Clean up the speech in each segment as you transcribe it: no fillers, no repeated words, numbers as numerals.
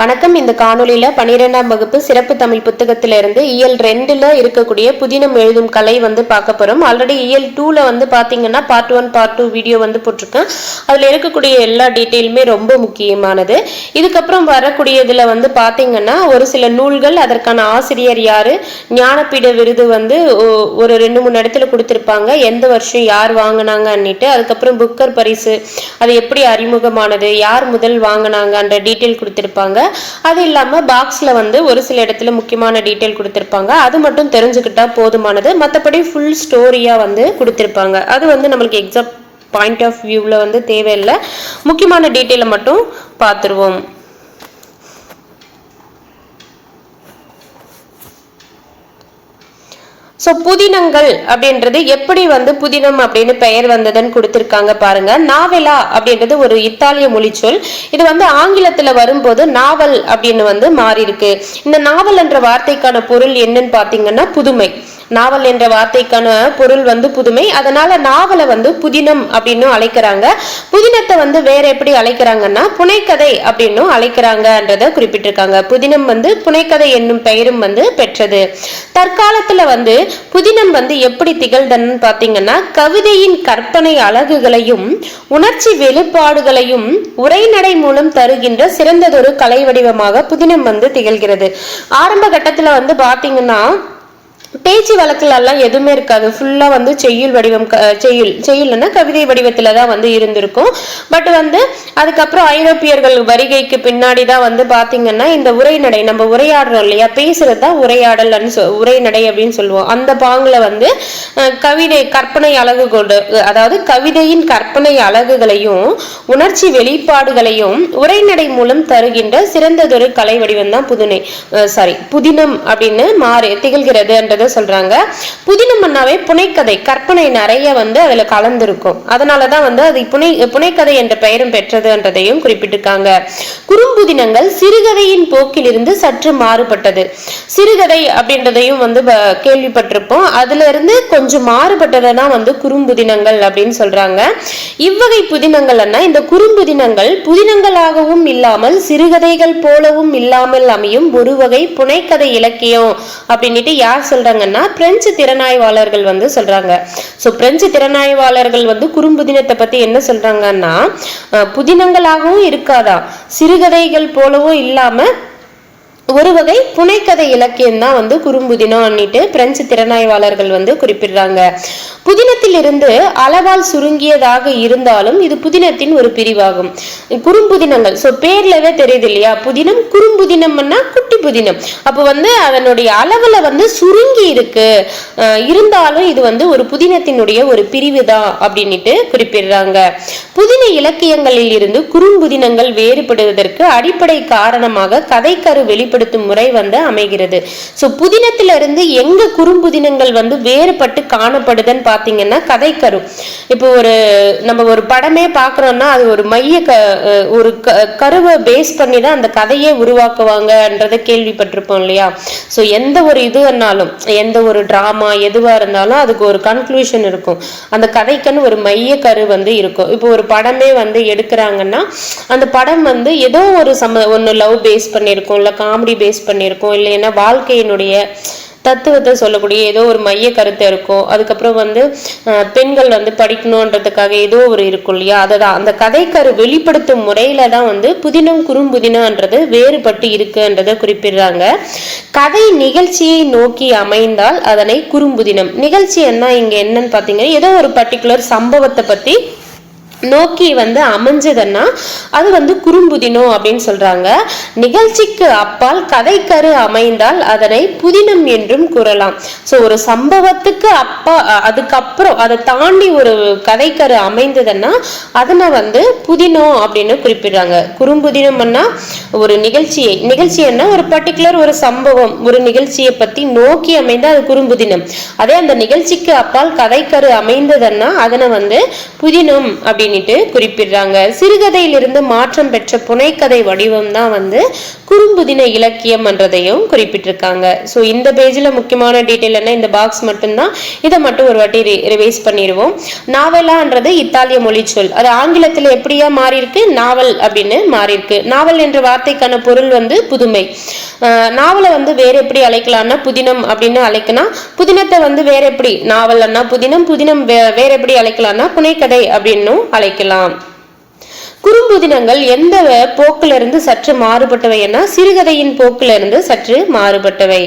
வணக்கம். இந்த காணொலியில 12ஆம் வகுப்பு சிறப்பு தமிழ் புத்தகத்திலிருந்து இயல் 2ல இருக்கக்கூடிய புதினம் எழுதும் கலை பார்க்க போறோம். ஆல்ரெடி இயல் 2ல பாத்தீங்கன்னா பார்ட் 1 பார்ட் 2 வீடியோ போட்டிருக்கேன். அதுல இருக்கக்கூடிய எல்லா டீட்டெயிலுமே ரொம்ப முக்கியமானது. இதுக்கப்புறம் வரக்கூடியதுல பாத்தீங்கன்னா ஒரு சில நூல்கள், அதற்கான ஆசிரியர் யாரு, ஞானபீட விருது ஒரு 2-3 இடத்துல கொடுத்திருப்பாங்க, எந்த வருஷம் யார் வாங்கினாங்கன்னுட்டு. அதுக்கப்புறம் புக்கர் பரிசு அது எப்படி அறிமுகமானது, யார் முதல் வாங்கினாங்கன்ற டீட்டெயில் கொடுத்திருப்பாங்க. அது இல்லாம பாக்ஸ்ல ஒரு சில இடத்துல முக்கியமான டீடைல் கொடுத்திருப்பாங்க. அது மட்டும் தெரிஞ்சுக்கிட்டா போதுமானது. மற்றபடி ஃபுல் ஸ்டோரியா கொடுத்திருப்பாங்க. அது நம்மளுக்கு எக்ஸாம் பாயிண்ட் ஆஃப் வியூல தேவையில்லை. முக்கியமான டீடைலை மட்டும் பார்த்துருவோம். ஸோ புதினங்கள் அப்படின்றது எப்படி புதினம் அப்படின்னு பெயர் வந்ததுன்னு கொடுத்திருக்காங்க பாருங்க. நாவலா அப்படின்றது ஒரு இத்தாலிய மொழி சொல். இது ஆங்கிலத்துல வரும்போது நாவல் அப்படின்னு மாறி இருக்கு. இந்த நாவல் என்ற வார்த்தைக்கான பொருள் என்னன்னு பாத்தீங்கன்னா புதுமை. நாவல் என்ற வார்த்தைக்கான பொருள் புதுமை. அதனால நாவலை புதினம் அப்படின்னு அழைக்கிறாங்க. புதினத்தை வேற எப்படி அழைக்கிறாங்கன்னா புனைக்கதை அப்படின்னு அழைக்கிறாங்கன்றத குறிப்பிட்டிருக்காங்க. புதினம் புனைக்கதை என்னும் பெயரும் பெற்றது. தற்காலத்துல புதினம் எப்படி திகழ்தன்னு பாத்தீங்கன்னா கவிதையின் கற்பனை அழகுகளையும் உணர்ச்சி வெளிப்பாடுகளையும் உரைநடை மூலம் தருகின்ற சிறந்ததொரு கலை வடிவமாக புதினம் திகழ்கிறது. ஆரம்ப கட்டத்துல பாத்தீங்கன்னா பேச்சு வழக்குல எல்லாம் எதுவுமே இருக்காது. ஃபுல்லா செய்யுள் வடிவம், செய்யுள்னா கவிதை வடிவத்துல தான் இருந்திருக்கும். பட் அதுக்கப்புறம் ஐரோப்பியர்கள் வருகைக்கு பின்னாடிதான் பாத்தீங்கன்னா இந்த உரைநடை, நம்ம உரையாடுறோம் இல்லையா, பேசுறதுதான் உரையாடல், உரைநடை அப்படின்னு சொல்லுவோம். அந்த பாங்குல கவிதை கற்பனை அழகு கொண்டு, அதாவது கவிதையின் கற்பனை அழகுகளையும் உணர்ச்சி வெளிப்பாடுகளையும் உரைநடை மூலம் தருகின்ற சிறந்ததொரு கலை வடிவம் தான் புதினம் அப்படின்னு மாறி திகழ்கிறது சொல்றாங்க. புதினம்னாவே புனைக்கதை, கற்பனை நிறைய அதுல கலந்திருக்கும். அதனாலதான் அது புனைக்கதை என்ற பெயரும் பெற்றதுன்றதையும் குறிப்பிட்டிருக்காங்க. குறும்புதினங்கள் சிறுகதையின் போக்கிலிருந்து சற்று மாறுபட்டது. சிறுகதை அப்படின்றதையும் கேள்விப்பட்டிருப்போம். அதுல இருந்து கொஞ்சம் மாறுபட்டதான் குறும்புதினங்கள் அப்படின்னு சொல்றாங்க. இவ்வகை புதினங்கள்னா இந்த குறும்புதினங்கள் புதினங்களாகவும் இல்லாமல் சிறுகதைகள் போலவும் இல்லாமல் அமையும் ஒரு வகை புனைக்கதை இலக்கியம் அப்படின்ட்டு யார் சொல்றாங்கன்னா பிரெஞ்சு திறனாய்வாளர்கள் சொல்றாங்க. சோ பிரெஞ்சு திறனாய்வாளர்கள் குறும்புதினத்தை பத்தி என்ன சொல்றாங்கன்னா புதினங்களாகவும் இருக்காதா, சிறுகதைகள் போலவும் இல்லாம ஒரு வகை புனைக்கதை இலக்கியம் தான் குறும்புதினம் பிரெஞ்சு திறனாய்வாளர்கள் குறிப்பிடுறாங்க. புதினத்தில் இருந்து அளவால் சுருங்கியதாக இருந்தாலும் இது புதினத்தின் ஒரு பிரிவாகும். குறும்புதினங்கள் பேர்லவே தெரியுது இல்லையா, புதினம் குறும்புதினம்னா குட்டி புதினம். அப்போ அதனுடைய அளவுல சுருங்கி இருக்கு, இருந்தாலும் இது ஒரு புதினத்தினுடைய ஒரு பிரிவு தான் அப்படின்ட்டு குறிப்பிடுறாங்க. புதின இலக்கியங்களில் இருந்து குறும்புதினங்கள் வேறுபடுவதற்கு அடிப்படை காரணமாக கதைக்கரு வெளிப்படுத்தும் முறை அமைகிறது. சோ புதினத்தில இருந்து எங்க குறும்புதினங்கள் வேறுபட்டு காணப்படுதுன்னு பாத்தீங்கன்னா கதைக்கரு. இப்போ நம்ம ஒரு படமே பாக்குறோம்னா அது ஒரு ஒரு கருவை பேஸ் பண்ணி தான் அந்த கதையே உருவாக்குவாங்கன்றத கேள்விப்பட்டிருப்போம் இல்லையா. சோ எந்த ஒரு இதுனாலும், எந்த ஒரு டிராமா எதுவா இருந்தாலும் அதுக்கு ஒரு கன்க்ளூஷன் இருக்கும். அந்த கதைக்குன்னு ஒரு மைய கரு இருக்கும். இப்போ ஒரு படமே எடுக்கிறாங்கன்னா அந்த படம் ஏதோ ஒரு ஒன்னு லவ் பேஸ் பண்ணிருக்கும், இல்ல காமெடி பேஸ் பண்ணிருக்கோம், இல்லைன்னா வாழ்க்கையினுடைய தத்துவத்தை சொல்லக்கூடிய ஏதோ ஒரு மைய கருத்து இருக்கும். அதுக்கப்புறம் பெண்கள் படிக்கணும்ன்றதுக்காக ஏதோ ஒரு இருக்கும் இல்லையா. அதுதான் அந்த கதைக்கரு வெளிப்படுத்தும் முறையில தான் புதினம் குறும்புதினம்ன்றது வேறுபட்டு இருக்குன்றதை குறிப்பிடுறாங்க. கதை நிகழ்ச்சியை நோக்கி அமைந்தால் அதனை குறும்புதினம். நிகழ்ச்சி இங்க என்னன்னு பாத்தீங்கன்னா ஏதோ ஒரு பர்டிகுலர் சம்பவத்தை பத்தி நோக்கி அமைஞ்சதுன்னா அது குறும்புதினம் அப்படின்னு சொல்றாங்க. நிகழ்ச்சிக்கு அப்பால் கதைக்கரு அமைந்தால் அதனை புதினம் என்றும் கூறலாம். சோ ஒரு சம்பவத்துக்கு அதுக்கப்புறம் அதை தாண்டி ஒரு கதைக்கரு அமைந்ததுன்னா அதனை புதினம் அப்படின்னு குறிப்பிடுறாங்க. குறும்புதினம்னா ஒரு நிகழ்ச்சின்னா ஒரு பர்டிகுலர் ஒரு சம்பவம், ஒரு நிகழ்ச்சியை பத்தி நோக்கி அமைந்தா அது குறும்புதினம். அதே அந்த நிகழ்ச்சிக்கு அப்பால் கதைக்கரு அமைந்ததுன்னா அதனை புதினம் அப்படின்னு குறிப்பிடுறாங்க. சிறுகதையிலிருந்து மாற்றம் பெற்ற புனைக்கதை வடிவம் தான் குறும்புதின இலக்கியம் என்றதையும் குறிப்பிட்டிருக்காங்க. ஸோ இந்த பேஜில் முக்கியமான டீட்டெயில் என்ன, இந்த பாக்ஸ் மட்டும்தான், இதை மட்டும் ஒரு வாட்டி ரிவைஸ் பண்ணிடுவோம். நாவலான்றது இத்தாலிய மொழி சொல், அது ஆங்கிலத்தில் எப்படியா மாறி இருக்கு, நாவல் அப்படின்னு மாறி இருக்கு. நாவல் என்ற வார்த்தைக்கான பொருள் வந்து புதுமை. நாவலை வந்து வேற எப்படி அழைக்கலாம்னா புதினம் அப்படின்னு அழைக்கலாம். புதினத்தை வந்து வேற எப்படி, நாவல்னா புதினம், புதினம் வேற எப்படி அழைக்கலாம்னா புனைக்கதை அப்படின்னும் அழைக்கலாம். குறும்புதினங்கள் எந்த போக்கிலிருந்து சற்று மாறுபட்டவைன்னா சிறுகதையின் போக்கிலிருந்து சற்று மாறுபட்டவை.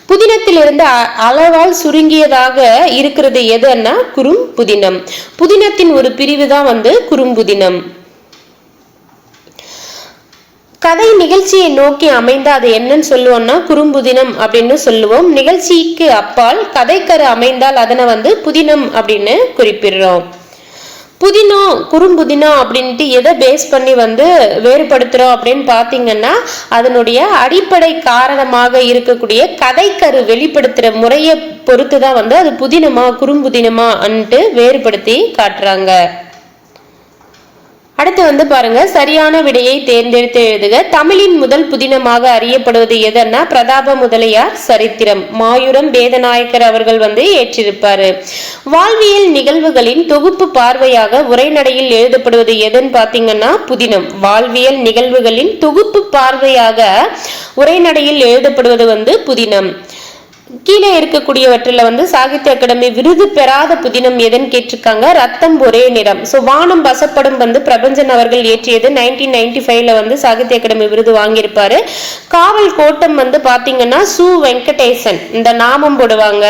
புதினத்திலிருந்து அளவால் சுருங்கியதாக இருக்கிறது எதுன்னா குறும்புதினம். புதினத்தின் ஒரு பிரிவு தான் வந்து குறும்புதினம். கதை நிகழ்ச்சியை நோக்கி அமைந்தா அது என்னன்னு சொல்லுவோம்னா குறும்புதினம் அப்படின்னு சொல்லுவோம். நிகழ்ச்சிக்கு அப்பால் கதைக்கரு அமைந்தால் அதனை வந்து புதினம் அப்படின்னு குறிப்பிடுறோம். புதினம் குறும்புதினம் அப்படின்ட்டு எதை பேஸ் பண்ணி வந்து வேறுபடுத்துறோம் அப்படின்னு பார்த்தீங்கன்னா அதனுடைய அடிப்படை காரணமாக இருக்கக்கூடிய கதைக்கரு வெளிப்படுத்துற முறையை பொறுத்து தான் வந்து அது புதினமா குறும்புதினமா அன்ட்டு வேறுபடுத்தி காட்டுறாங்க. அடுத்து வந்து பாருங்க, சரியான விடையை தேர்ந்தெடுத்து எழுதுக. தமிழின் முதல் புதினமாக அறியப்படுவது எதன்னா பிரதாப முதலியார் சரித்திரம். மாயூரம் வேதநாயக்கர் அவர்கள் வந்து ஏற்றிருப்பாரு. வாழ்வியல் நிகழ்வுகளின் தொகுப்பு பார்வையாக உரைநடையில் எழுதப்படுவது எதுன்னு பாத்தீங்கன்னா புதினம். வாழ்வியல் நிகழ்வுகளின் தொகுப்பு பார்வையாக உரைநடையில் எழுதப்படுவது வந்து புதினம். கீழே இருக்கக்கூடியவற்றில் வந்து சாகித்ய அகாடமி விருது பெறாத புதினம் எதுன்னு கேட்டிருக்காங்க, ரத்தம் ஒரே நிறம். ஸோ வானம் வசப்படும் வந்து பிரபஞ்சன் அவர்கள் ஏற்றியது 1995 வந்து சாகித்ய அகாடமி விருது வாங்கியிருப்பாரு. காவல் கோட்டம் வந்து பாத்தீங்கன்னா சு வெங்கடேசன், இந்த நாமம் போடுவாங்க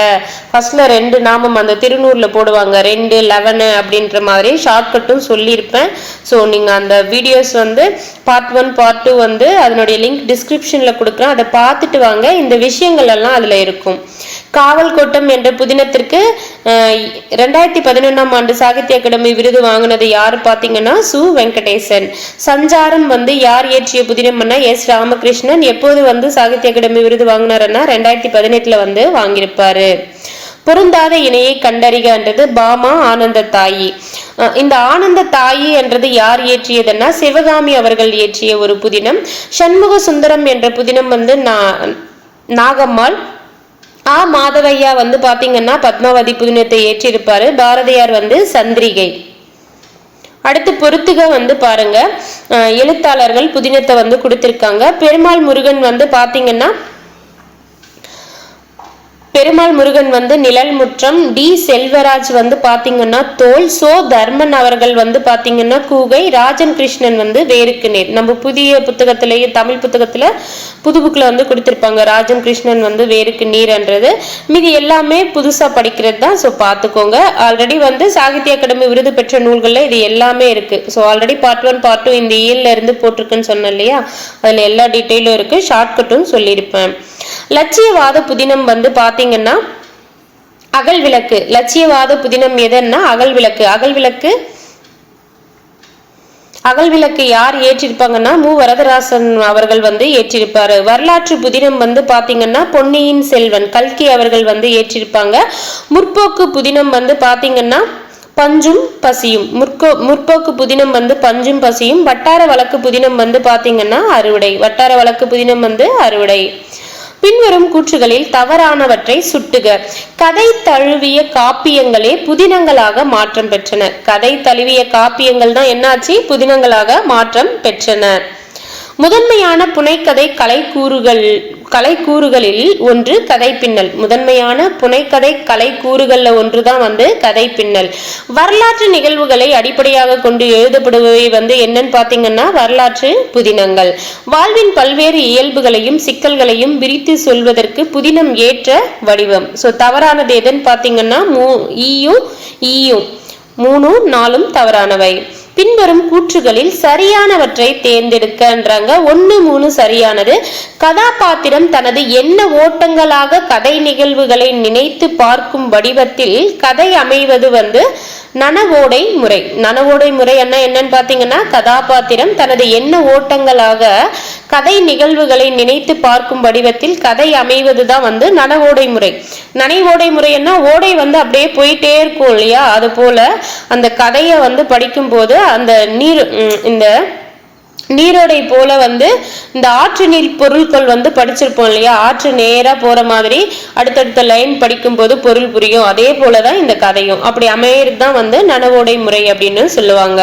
ஃபர்ஸ்ட்ல 2 நாமம் அந்த திருநூர்ல போடுவாங்க, 2 11 அப்படின்ற மாதிரி ஷார்ட்கட்டும் சொல்லியிருப்பேன். ஸோ நீங்க அந்த வீடியோஸ் வந்து பார்ட் 1 பார்ட் 2 வந்து அதனுடைய லிங்க் டிஸ்கிரிப்ஷன்ல கொடுக்குறேன், அதை பார்த்துட்டு வாங்க. இந்த விஷயங்கள் எல்லாம் அதுல இருக்கும். காவல் கோட்டம் என்ற புதினத்திற்கு 2011ஆம் ஆண்டு சாகித்ய அகாடமி விருது வாங்கினது யாரு பாத்தீங்கன்னா சு வெங்கடேசன். சஞ்சாரம் வந்து யார் இயற்றிய புதினம்னா எஸ் ராமகிருஷ்ணன். எப்போது வந்து சாகித்ய அகாடமி விருது வாங்கினாருன்னா 2018 வந்து வாங்கியிருப்பாரு. பொருந்தாத இணையை கண்டறிகன்றது பாமா ஆனந்த தாயி. இந்த ஆனந்த தாயி என்றது யார் இயற்றியதுன்னா சிவகாமி அவர்கள் இயற்றிய ஒரு புதினம். சண்முக சுந்தரம் என்ற புதினம் வந்து நாகம்மாள். மாதவையா வந்து பாத்தீங்கன்னா பத்மாவதி புதினத்தை ஏற்றிருப்பாரு. பாரதியார் வந்து சந்திரிகை. அடுத்து பொறுத்துக வந்து பாருங்க, எழுத்தாளர்கள் புதினத்தை வந்து கொடுத்திருக்காங்க. பெருமாள் முருகன் வந்து பாத்தீங்கன்னா பெருமாள் முருகன் வந்து நிழல் முற்றம். டி செல்வராஜ் வந்து பாத்தீங்கன்னா தோல். சோ தர்மன் அவர்கள் வந்து பாத்தீங்கன்னா கூகை. ராஜன் கிருஷ்ணன் வந்து வேருக்கு நேர். நம்ம புதிய புத்தகத்திலேயே தமிழ் புத்தகத்துல புது புக்ல வந்து கொடுத்திருப்பாங்க ராஜன் கிருஷ்ணன் வந்து வேருக்கு நீர்ன்றது. மீதி எல்லாமே புதுசா படிக்கிறது தான். ஸோ பார்த்துக்கோங்க. ஆல்ரெடி வந்து சாகித்ய அகாடமி விருது பெற்ற நூல்கள்ல இது எல்லாமே இருக்கு. ஸோ ஆல்ரெடி பார்ட் 1 பார்ட் 2 இந்த இயர்ல இருந்து போட்டிருக்குன்னு சொன்னேன் இல்லையா, அதுல எல்லா டீட்டெயிலும் இருக்கு, ஷார்ட்கட்டும் சொல்லியிருப்பேன். லட்சியவாத புதினம் வந்து பாத்தீங்கன்னா அகல் விளக்கு. லட்சியவாத புதினம் எதுன்னா அகல் விளக்கு. அகல் விளக்கு யார் ஏற்றிருப்பாங்கன்னா மு வரதராசன் அவர்கள் வந்து ஏற்றிருப்பாரு. வரலாற்று புதினம் வந்து பாத்தீங்கன்னா பொன்னியின் செல்வன் கல்கி அவர்கள் வந்து ஏற்றிருப்பாங்க. முற்போக்கு புதினம் வந்து பாத்தீங்கன்னா பஞ்சும் பசியும். முற்போக்கு புதினம் வந்து பஞ்சும் பசியும். வட்டார வழக்கு புதினம் வந்து பாத்தீங்கன்னா அறுவடை. வட்டார வழக்கு புதினம் வந்து அறுவடை. பின்வரும் கூற்றுகளில் தவறானவற்றை சுட்டுக. கதை தழுவிய காப்பியங்களே புதினங்களாக மாற்றம் பெற்றன. கதை தழுவிய காப்பியங்கள் தான் என்னாச்சு, புதினங்களாக மாற்றம் பெற்றன. முதன்மையான புனைக்கதை கலைக்கூறுகளில் ஒன்று கதை பின்னல். முதன்மையான புனைக்கதை கலைக்கூறுகள்ல ஒன்றுதான் வந்து கதை பின்னல். வரலாற்று நிகழ்வுகளை அடிப்படையாக கொண்டு எழுதப்படுபவை வந்து என்னன்னு பாத்தீங்கன்னா வரலாற்று புதினங்கள். வாழ்வின் பல்வேறு இயல்புகளையும் சிக்கல்களையும் விரித்து சொல்வதற்கு புதினம் ஏற்ற வடிவம். ஸோ தவறானது எதுன்னு பாத்தீங்கன்னா ஈயும் 3 4 தவறானவை. பின்வரும் கூற்றுகளில் சரியானவற்றை தேர்ந்தெடுக்கன்றாங்க. 1 3 சரியானது. கதாபாத்திரம் தனது எண்ண ஓட்டங்களாக கதை நிகழ்வுகளை நினைத்து பார்க்கும் வடிவத்தில் கதை அமைவது வந்து நனவோடை முறை. நனவோடை முறை என்னன்னு பாத்தீங்கன்னா கதாபாத்திரம் தனது எண்ண ஓட்டங்களாக கதை நிகழ்வுகளை நினைத்து பார்க்கும் வடிவத்தில் கதை அமைவதுதான் வந்து நனவோடை முறை. நனைவோடை முறை என்ன, ஓடை வந்து அப்படியே போயிட்டே இருக்கும் இல்லையா, அது போல அந்த கதையை வந்து படிக்கும் போது அந்த நீர் இந்த நீரோடை போல வந்து இந்த ஆற்று நீர் பொருட்கள் வந்து படிச்சிருப்போம் இல்லையா, ஆற்று நேரா போற மாதிரி அடுத்தடுத்த லைன் படிக்கும் போது பொருள் புரியும். அதே போலதான் இந்த கதையும் அப்படி அமையறது தான் வந்து நனவோடை முறை அப்படின்னு சொல்லுவாங்க.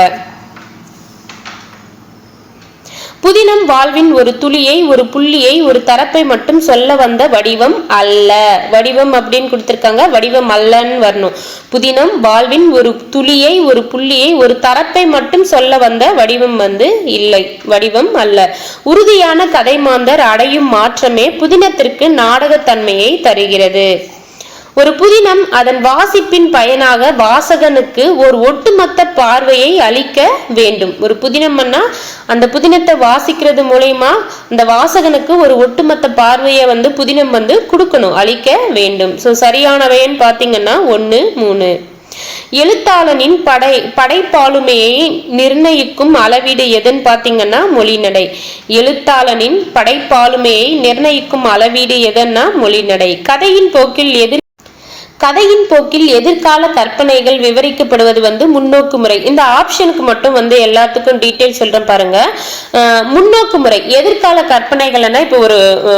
புதினம் வாழ்வின் ஒரு துளியை, ஒரு புள்ளியை, ஒரு தரப்பை மட்டும் சொல்ல வந்த வடிவம் அல்ல. வடிவம் அப்படின்னு கொடுத்திருக்காங்க, வடிவம் அல்லன்னு வரணும். புதினம் வாழ்வின் ஒரு துளியை, ஒரு புள்ளியை, ஒரு தரப்பை மட்டும் சொல்ல வந்த வடிவம் வந்து இல்லை, வடிவம் அல்ல. உறுதியான கதை மாந்தர் அடையும் மாற்றமே புதினத்திற்கு நாடகத்தன்மையை தருகிறது. ஒரு புதினம் அதன் வாசிப்பின் பயனாக வாசகனுக்கு ஒரு ஒட்டுமொத்த பார்வையை அளிக்க வேண்டும். ஒரு புதினம்னா அந்த புதினத்தை வாசிக்கிறது மூலயமா அந்த வாசகனுக்கு ஒரு ஒட்டுமொத்த பார்வையை வந்து புதினம் வந்து கொடுக்கணும், அளிக்க வேண்டும். ஸோ சரியானவைன்னு பார்த்தீங்கன்னா 1, 3. எழுத்தாளனின் படைப்பாளுமையை நிர்ணயிக்கும் அளவீடு எதுன்னு பார்த்தீங்கன்னா மொழிநடை. எழுத்தாளனின் படைப்பாளுமையை நிர்ணயிக்கும் அளவீடு எதுன்னா மொழிநடை. கதையின் போக்கில் எதிர்கால கற்பனைகள் விவரிக்கப்படுவது வந்து முன்னோக்கு முறை. இந்த ஆப்ஷனுக்கு மட்டும் வந்து எல்லாத்துக்கும் டீட்டெயில் சொல்றேன் பாருங்க. முன்னோக்கு முறை எதிர்கால கற்பனைகள்னா இப்போ ஒரு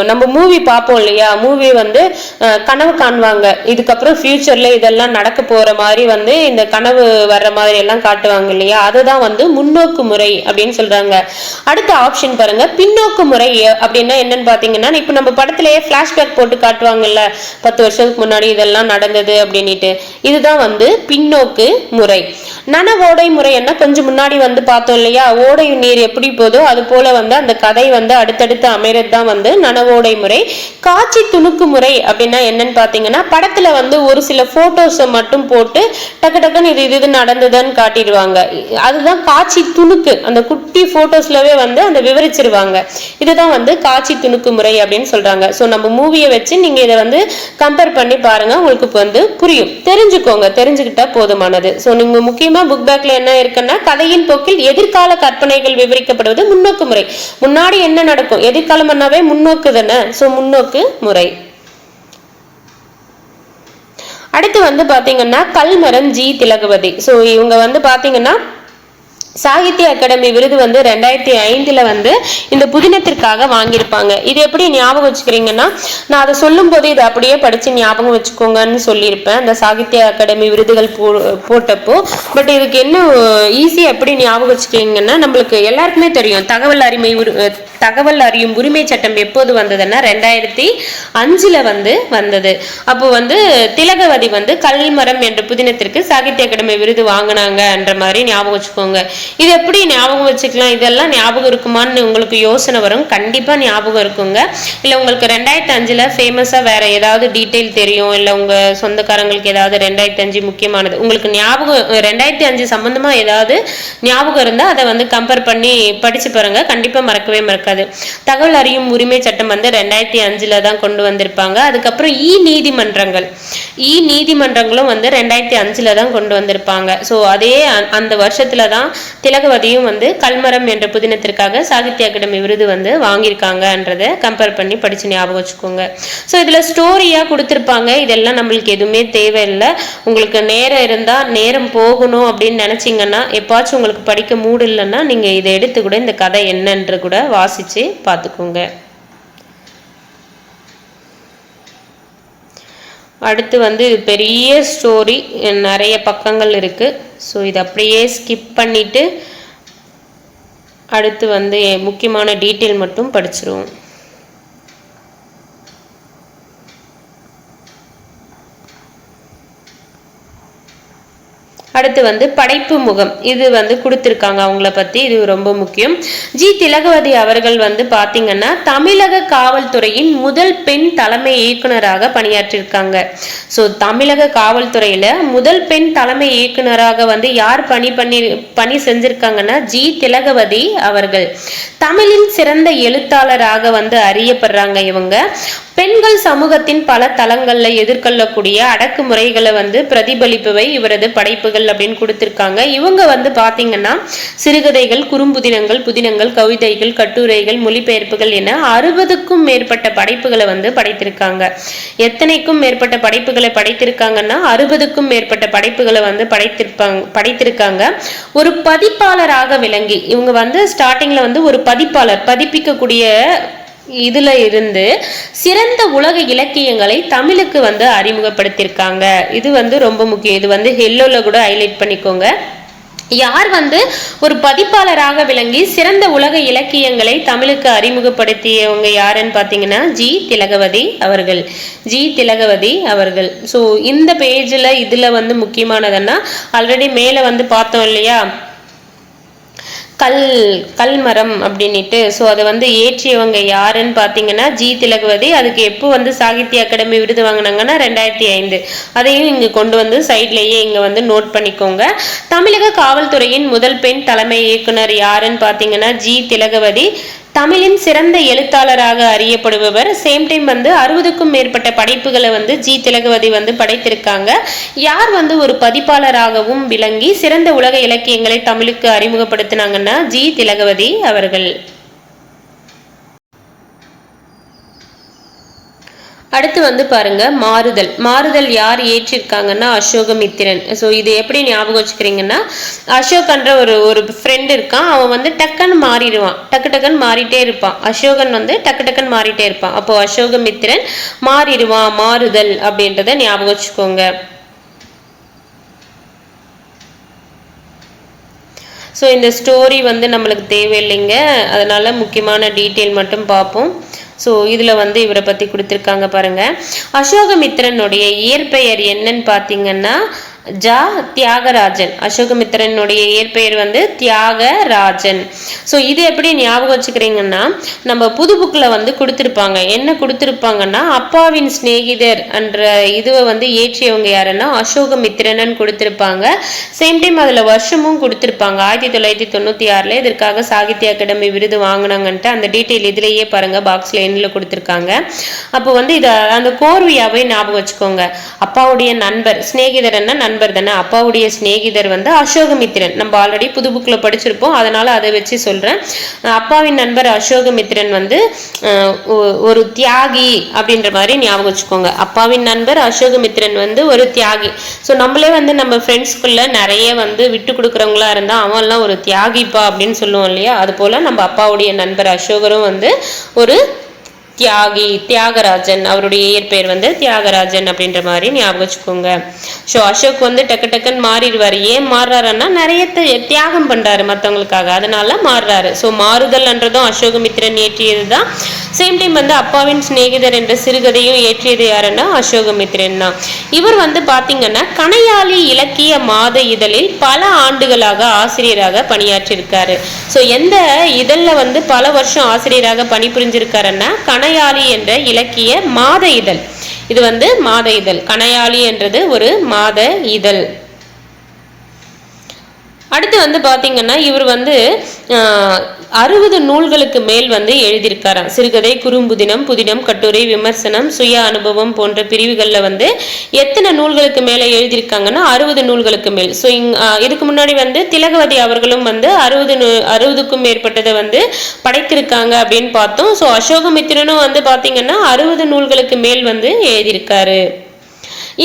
நம்ம மூவி பார்ப்போம் இல்லையா, மூவி வந்து கனவு காணுவாங்க, இதுக்கப்புறம் ஃபியூச்சர்ல இதெல்லாம் நடக்க போற மாதிரி வந்து இந்த கனவு வர்ற மாதிரி எல்லாம் காட்டுவாங்க இல்லையா, அதுதான் வந்து முன்னோக்கு முறை அப்படின்னு சொல்றாங்க. அடுத்த ஆப்ஷன் பாருங்க, பின்னோக்கு முறை அப்படின்னா என்னன்னு பாத்தீங்கன்னா, இப்ப நம்ம படத்திலேயே பிளாஷ்பேக் போட்டு காட்டுவாங்கல்ல, 10 வருஷத்துக்கு முன்னாடி இதெல்லாம் நடந்தது அப்படின்னுட்டு, இதுதான் வந்து பின்னோக்கு முறை. நனவோடை முறை என்ன கொஞ்சம் முன்னாடி வந்து பார்த்தோம் இல்லையா, ஓடை நீர் எப்படி போதோ அது போல வந்து அந்த கதை வந்து அடுத்தடுத்து அமைறது தான் வந்து நனவோடை முறை. காட்சி துணுக்கு முறை அப்படின்னா என்னன்னு பாத்தீங்கன்னா, படத்துல வந்து ஒரு சில போட்டோஸை மட்டும் போட்டு டக்கு டக்குன்னு இது நடந்ததுன்னு காட்டிடுவாங்க, அதுதான் காட்சி துணுக்கு. அந்த குட்டி போட்டோஸ்லவே வந்து அந்த விவரிச்சிருவாங்க, இதுதான் வந்து காட்சி துணுக்கு முறை அப்படின்னு சொல்றாங்க. ஸோ நம்ம மூவியை வச்சு நீங்க இதை வந்து கம்பேர் பண்ணி பாருங்க, உங்களுக்கு வந்து புரியும். தெரிஞ்சுக்கிட்டா போதுமானது. ஸோ நீங்க முக்கியமா புக் பேக்ல என்ன இருக்குன்னா, கதையின் போக்கில் எதிர்கால கற்பனைகள் விவரிக்கப்படுவது முன்னோக்கு முறை. முன்னாடி என்ன நடக்கும், எதிர்காலம் பண்ணாவே முன்னோக்கு தானே, ஸோ முன்னோக்கு முறை. அடுத்து வந்து பாத்தீங்கன்னா கல்மரம் ஜி திலகவதி. ஸோ இவங்க வந்து பாத்தீங்கன்னா சாகித்ய அகாடமி விருது வந்து 2005 வந்து இந்த புதினத்திற்காக வாங்கியிருப்பாங்க. இது எப்படி ஞாபகம் வச்சுக்கிறீங்கன்னா, நான் அதை சொல்லும் போது இதை அப்படியே படிச்சு ஞாபகம் வச்சுக்கோங்கன்னு சொல்லியிருப்பேன் அந்த சாகித்ய அகாடமி விருதுகள் போட்டப்போ. பட் இதுக்கு என்ன ஈஸியா எப்படி ஞாபகம் வச்சுக்கிறீங்கன்னா, நம்மளுக்கு எல்லாருக்குமே தெரியும் தகவல் அறியும் உரிமை சட்டம் எப்போது வந்ததுன்னா 2005 வந்து வந்தது. அப்போ வந்து திலகவதி வந்து கல்மரம் என்ற புதினத்திற்கு சாகித்ய அகாடமி விருது வாங்கினாங்க என்ற மாதிரி ஞாபகம் வச்சுக்கோங்க. இது எப்படி ஞாபகம் வச்சுக்கலாம், இதெல்லாம் ஞாபகம் இருக்குமான்னு உங்களுக்கு யோசனை வரும். கண்டிப்பா ஞாபகம் இருக்குங்க. இல்ல உங்களுக்கு 2005 ஃபேமஸா வேற ஏதாவது டீட்டெயில் தெரியும், இல்ல உங்க சொந்தக்காரங்களுக்கு ஏதாவது 2005 முக்கியமானது உங்களுக்கு ஞாபகம் 2005 சம்பந்தமா ஏதாவது ஞாபகம் இருந்தா அதை வந்து கம்பேர் பண்ணி படிச்சு பாருங்க, கண்டிப்பா மறக்கவே மறக்காது. தகவல் அறியும் உரிமை சட்டம் வந்து 2005 தான் கொண்டு வந்திருப்பாங்க. அதுக்கப்புறம் நீதிமன்றங்களும் வந்து 2005 தான் கொண்டு வந்திருப்பாங்க. ஸோ அதே அந்த வருஷத்துல தான் திலகவதியும் வந்து கல்மரம் என்ற புதினத்திற்காக சாகித்ய அகாடமி விருது வந்து வாங்கியிருக்காங்கன்றதை கம்பேர் பண்ணி படிச்சு ஞாபகம் வச்சுக்கோங்க. ஸோ இதுல ஸ்டோரியா கொடுத்துருப்பாங்க, இதெல்லாம் நம்மளுக்கு எதுவுமே தேவையில்லை. உங்களுக்கு நேரம் இருந்தா, நேரம் போகணும் அப்படின்னு நினைச்சீங்கன்னா, எப்பாச்சும் உங்களுக்கு படிக்க மூடு இல்லைன்னா நீங்க இதை எடுத்து கூட இந்த கதை என்னன்று கூட வாசிச்சு பார்த்துக்கோங்க. அடுத்து வந்து பெரிய ஸ்டோரி, நிறைய பக்கங்கள் இருக்கு. ஸோ இதை அப்படியே ஸ்கிப் பண்ணிட்டு அடுத்து வந்து முக்கியமான டீட்டெயில் மட்டும் படிச்சிருவோம். அடுத்து வந்து படைப்பு முகம், இது வந்து கொடுத்திருக்காங்க அவங்கள பத்தி, இது ரொம்ப முக்கியம். ஜி திலகவதி அவர்கள் வந்து பாத்தீங்கன்னா தமிழக காவல்துறையின் முதல் பெண் தலைமை இயக்குனராக பணியாற்றிருக்காங்க. ஸோ தமிழக காவல்துறையில முதல் பெண் தலைமை இயக்குனராக வந்து யார் பணி செஞ்சிருக்காங்கன்னா ஜி திலகவதி அவர்கள். தமிழின் சிறந்த எழுத்தாளராக வந்து அறியப்படுறாங்க இவங்க. பெண்கள் சமூகத்தின் பல தளங்கள்ல எதிர்கொள்ளக்கூடிய அடக்குமுறைகளை வந்து பிரதிபலிப்பவை இவரது படைப்புகள் அப்படின்னு கொடுத்திருக்காங்க. இவங்க வந்து பாத்தீங்கன்னா சிறுகதைகள், குறும்புதினங்கள், புதினங்கள், கவிதைகள், கட்டுரைகள், மொழிபெயர்ப்புகள் என 60க்கும் மேற்பட்ட படைப்புகளை வந்து படைத்திருக்காங்க. எத்தனைக்கும் மேற்பட்ட படைப்புகளை படைத்திருக்காங்கன்னா 60க்கும் மேற்பட்ட படைப்புகளை வந்து படைத்திருக்காங்க. ஒரு பதிப்பாளராக விளங்கி இவங்க வந்து ஸ்டார்டிங்ல வந்து ஒரு பதிப்பாளர், பதிப்பிக்கக்கூடிய இதுல இருந்து சிறந்த உலக இலக்கியங்களை தமிழுக்கு வந்து அறிமுகப்படுத்தியிருக்காங்க. இது வந்து ரொம்ப முக்கியம். இது வந்து ஹெல்லோல கூட ஹைலைட் பண்ணிக்கோங்க. யார் வந்து ஒரு பதிப்பாளராக விளங்கி சிறந்த உலக இலக்கியங்களை தமிழுக்கு அறிமுகப்படுத்தியவங்க யாருன்னு பார்த்தீங்கன்னா ஜி திலகவதி அவர்கள். ஜி திலகவதி அவர்கள். ஸோ இந்த பேஜில் இதில் வந்து முக்கியமானதுன்னா ஆல்ரெடி மேலே வந்து பார்த்தோம் இல்லையா, கல்மரம் அப்படின்ட்டு. ஸோ அதை வந்து ஏற்றியவங்க யாருன்னு பார்த்தீங்கன்னா ஜி திலகவதி. அதுக்கு எப்போ வந்து சாகித்ய அகாடமி விருது வாங்கினாங்கன்னா 2005. அதையும் இங்கே கொண்டு வந்து சைட்லேயே இங்கே வந்து நோட் பண்ணிக்கோங்க. தமிழக காவல்துறையின் முதல் பெண் தலைமை இயக்குனர் யாருன்னு பார்த்தீங்கன்னா ஜி திலகவதி. தமிழின் சிறந்த எழுத்தாளராக அறியப்படுபவர். சேம் டைம் வந்து 60க்கும் மேற்பட்ட படைப்புகளை வந்து ஜி திலகவதி வந்து படைத்திருக்காங்க. யார் வந்து ஒரு பதிப்பாளராகவும் விளங்கி சிறந்த உலக இலக்கியங்களை தமிழுக்கு அறிமுகப்படுத்தினாங்கன்னா ஜி திலகவதி அவர்கள். அடுத்து வந்து பாருங்க மாறுதல். மாறுதல் யார் ஏற்றிருக்காங்கன்னா அசோகமித்திரன். ஸோ இது எப்படி ஞாபகம் வச்சுக்கிறீங்கன்னா, அசோகன்ற ஒரு ஃப்ரெண்ட் இருக்கான். அவன் வந்து டக்குன்னு மாறிடுவான், டக்குன்னு மாறிட்டே இருப்பான். அசோகன் வந்து டக்குன்னு மாறிட்டே இருப்பான். அப்போ அசோகமித்திரன் மாறிடுவான். மாறுதல் அப்படின்றத ஞாபகம் வச்சுக்கோங்க. ஸோ இந்த ஸ்டோரி வந்து நம்மளுக்கு தேவையில்லைங்க, அதனால முக்கியமான டீட்டெயில் மட்டும் பார்ப்போம். ஸோ இதில் வந்து இவரை பற்றி கொடுத்துருக்காங்க பாருங்கள். அசோகமித்திரனுடைய இயற்பெயர் என்னன்னு பார்த்தீங்கன்னா ஜா தியாகராஜன். அசோகமித்திரனுடைய இயற்பெயர் வந்து தியாகராஜன். ஸோ இது எப்படி ஞாபகம் வச்சுக்கிறீங்கன்னா, நம்ம புது புக்கில் வந்து கொடுத்துருப்பாங்க. என்ன கொடுத்துருப்பாங்கன்னா அப்பாவின் சிநேகிதர் என்ற இதுவை வந்து ஏற்றியவங்க யாருன்னா அசோகமித்திரன் கொடுத்துருப்பாங்க. சேம் டைம் அதில் வருஷமும் கொடுத்துருப்பாங்க. 1996 இதற்காக சாகித்ய அகாடமி விருது வாங்கினாங்கன்ட்டு அந்த டீட்டெயில் இதிலேயே பாருங்க, பாக்ஸில் எண்ணில் கொடுத்துருக்காங்க. அப்போ வந்து இதை அந்த கோர்வையாவே ஞாபகம் வச்சுக்கோங்க. அப்பாவுடைய நண்பர், சிநேகிதர்னா நண்பர் தானே, அப்பாவுடைய சிநேகிதர் வந்து அசோகமித்திரன். நம்ம ஆல்ரெடி புது புக்கில் படிச்சிருப்போம், அதனால அதை வச்சு சொல்றேன். அப்பாவின் நண்பர் அசோகமித்திரன் வந்து ஒரு தியாகி அப்படின்ற மாதிரி ஞாபகம் வச்சுக்கோங்க. அப்பாவின் நண்பர் அசோகமித்திரன் வந்து ஒரு தியாகி. ஸோ நம்மளே வந்து நம்ம ஃப்ரெண்ட்ஸ்குள்ள நிறைய வந்து விட்டு கொடுக்குறவங்களா இருந்தால் அவன்லாம் ஒரு தியாகிப்பா அப்படின்னு சொல்லுவோம் இல்லையா, அது போல நம்ம அப்பாவுடைய நண்பர் அசோகரும் வந்து ஒரு தியாகி, தியாகராஜன். அவருடைய இயற்பெயர் வந்து தியாகராஜன் அப்படின்ற மாதிரி ஞாபகம் வச்சுக்கோங்க. ஸோ அசோக் வந்து டக்குன்னு மாறிடுவார். ஏன் மாறுறாருன்னா நிறைய தியாகம் பண்றாரு மற்றவங்களுக்காக, அதனால மாறுறாரு. ஸோ மாறுதல்ன்றதும் அசோகமித்திரன் ஏற்றியது தான். சேம் டைம் வந்து அப்பாவின் சிநேகிதர் என்ற சிறுகதையும் ஏற்றியது யாருன்னா அசோகமித்திரன் தான். இவர் வந்து பாத்தீங்கன்னா கணையாளி இலக்கிய மாத இதழில் பல ஆண்டுகளாக ஆசிரியராக பணியாற்றியிருக்காரு. ஸோ எந்த இதழில் வந்து பல வருஷம் ஆசிரியராக பணிபுரிஞ்சிருக்காருன்னா கணையாளி என்ற இலக்கிய மாத இதழ். இது வந்து மாத இதழ். கணையாளி என்றது ஒரு மாத இதழ். அடுத்து வந்து பாத்தீங்கன்னா இவர் வந்து 60 நூல்களுக்கு மேல் வந்து எழுதியிருக்காராம். சிறுகதை, குறும்புதினம், புதினம், கட்டுரை, விமர்சனம், சுய அனுபவம் போன்ற பிரிவுகளில் வந்து எத்தனை நூல்களுக்கு மேலே எழுதியிருக்காங்கன்னா 60 நூல்களுக்கு மேல். ஸோ இதுக்கு முன்னாடி வந்து திலகவதி அவர்களும் வந்து 60க்கும் மேற்பட்டதை வந்து படைத்திருக்காங்க அப்படின்னு பார்த்தோம். ஸோ அசோகமித்திரனும் வந்து பார்த்தீங்கன்னா 60 நூல்களுக்கு மேல் வந்து எழுதியிருக்காரு.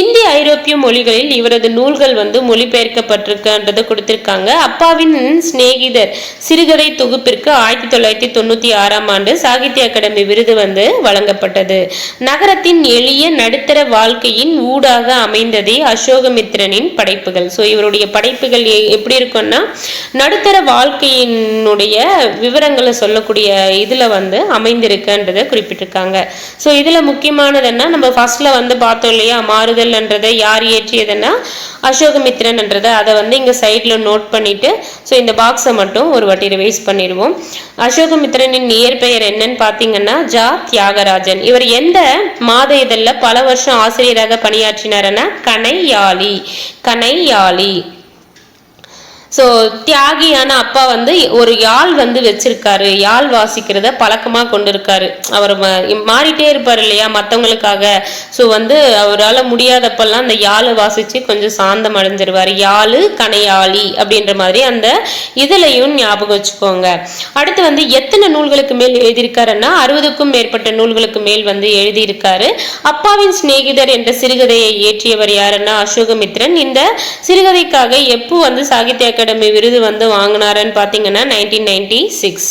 இந்திய ஐரோப்பிய மொழிகளில் இவரது நூல்கள் வந்து மொழிபெயர்க்கப்பட்டிருக்கன்றதை கொடுத்திருக்காங்க. அப்பாவின் சிநேகிதர் சிறுகதை தொகுப்பிற்கு 1996 சாகித்ய அகாடமி விருது வந்து வழங்கப்பட்டது. நகரத்தின் எளிய நடுத்தர வாழ்க்கையின் ஊடாக அமைந்ததே அசோகமித்திரனின் படைப்புகள். ஸோ இவருடைய படைப்புகள் எப்படி இருக்கும்னா நடுத்தர வாழ்க்கையினுடைய விவரங்களை சொல்லக்கூடிய இதுல வந்து அமைந்திருக்குன்றதை குறிப்பிட்டிருக்காங்க. ஸோ இதுல முக்கியமானதுன்னா நம்ம ஃபர்ஸ்ட்ல வந்து பார்த்தோம் இல்லையா, மாறுதல் என்றதை யார் ஏற்றியதுன்னா அசோகமித்திரன் என்றதை, அதை வந்து இங்க சைட்ல நோட் பண்ணிட்டு ஸோ இந்த பாக்ஸை மட்டும் ஒரு வாட்டி ரிவைஸ் பண்ணிடுவோம். அசோகமித்திரனின் இயற்பெயர் என்னன்னு பார்த்தீங்கன்னா ஜா தியாகராஜன். இவர் எந்த மாத இதழில் பல வருஷம் ஆசிரியராக பணியாற்றினார்னா கணையாளி. ஸோ தியாகியான அப்பா வந்து ஒரு யாழ் வந்து வச்சிருக்காரு, யாழ் வாசிக்கிறத பழக்கமாக கொண்டு இருக்காரு. அவர் மாறிட்டே இருப்பார் இல்லையா மற்றவங்களுக்காக. ஸோ வந்து அவரால் முடியாதப்பெல்லாம் அந்த யாழை வாசித்து கொஞ்சம் சாந்தம் அடைஞ்சிருவார். யாழ் கணையாளி அப்படின்ற மாதிரி அந்த இதுலையும் ஞாபகம் வச்சுக்கோங்க. அடுத்து வந்து எத்தனை நூல்களுக்கு மேல் எழுதியிருக்காருன்னா 60க்கும் மேற்பட்ட நூல்களுக்கு மேல் வந்து எழுதியிருக்காரு. அப்பாவின் சிநேகிதர் என்ற சிறுகதையை இயற்றியவர் யாருன்னா அசோகமித்ரன். இந்த சிறுகதைக்காக எப்போ வந்து சாகித்ய அகாடமி விருது வந்து வாங்கினாருன்னு பார்த்தீங்கன்னா 1996.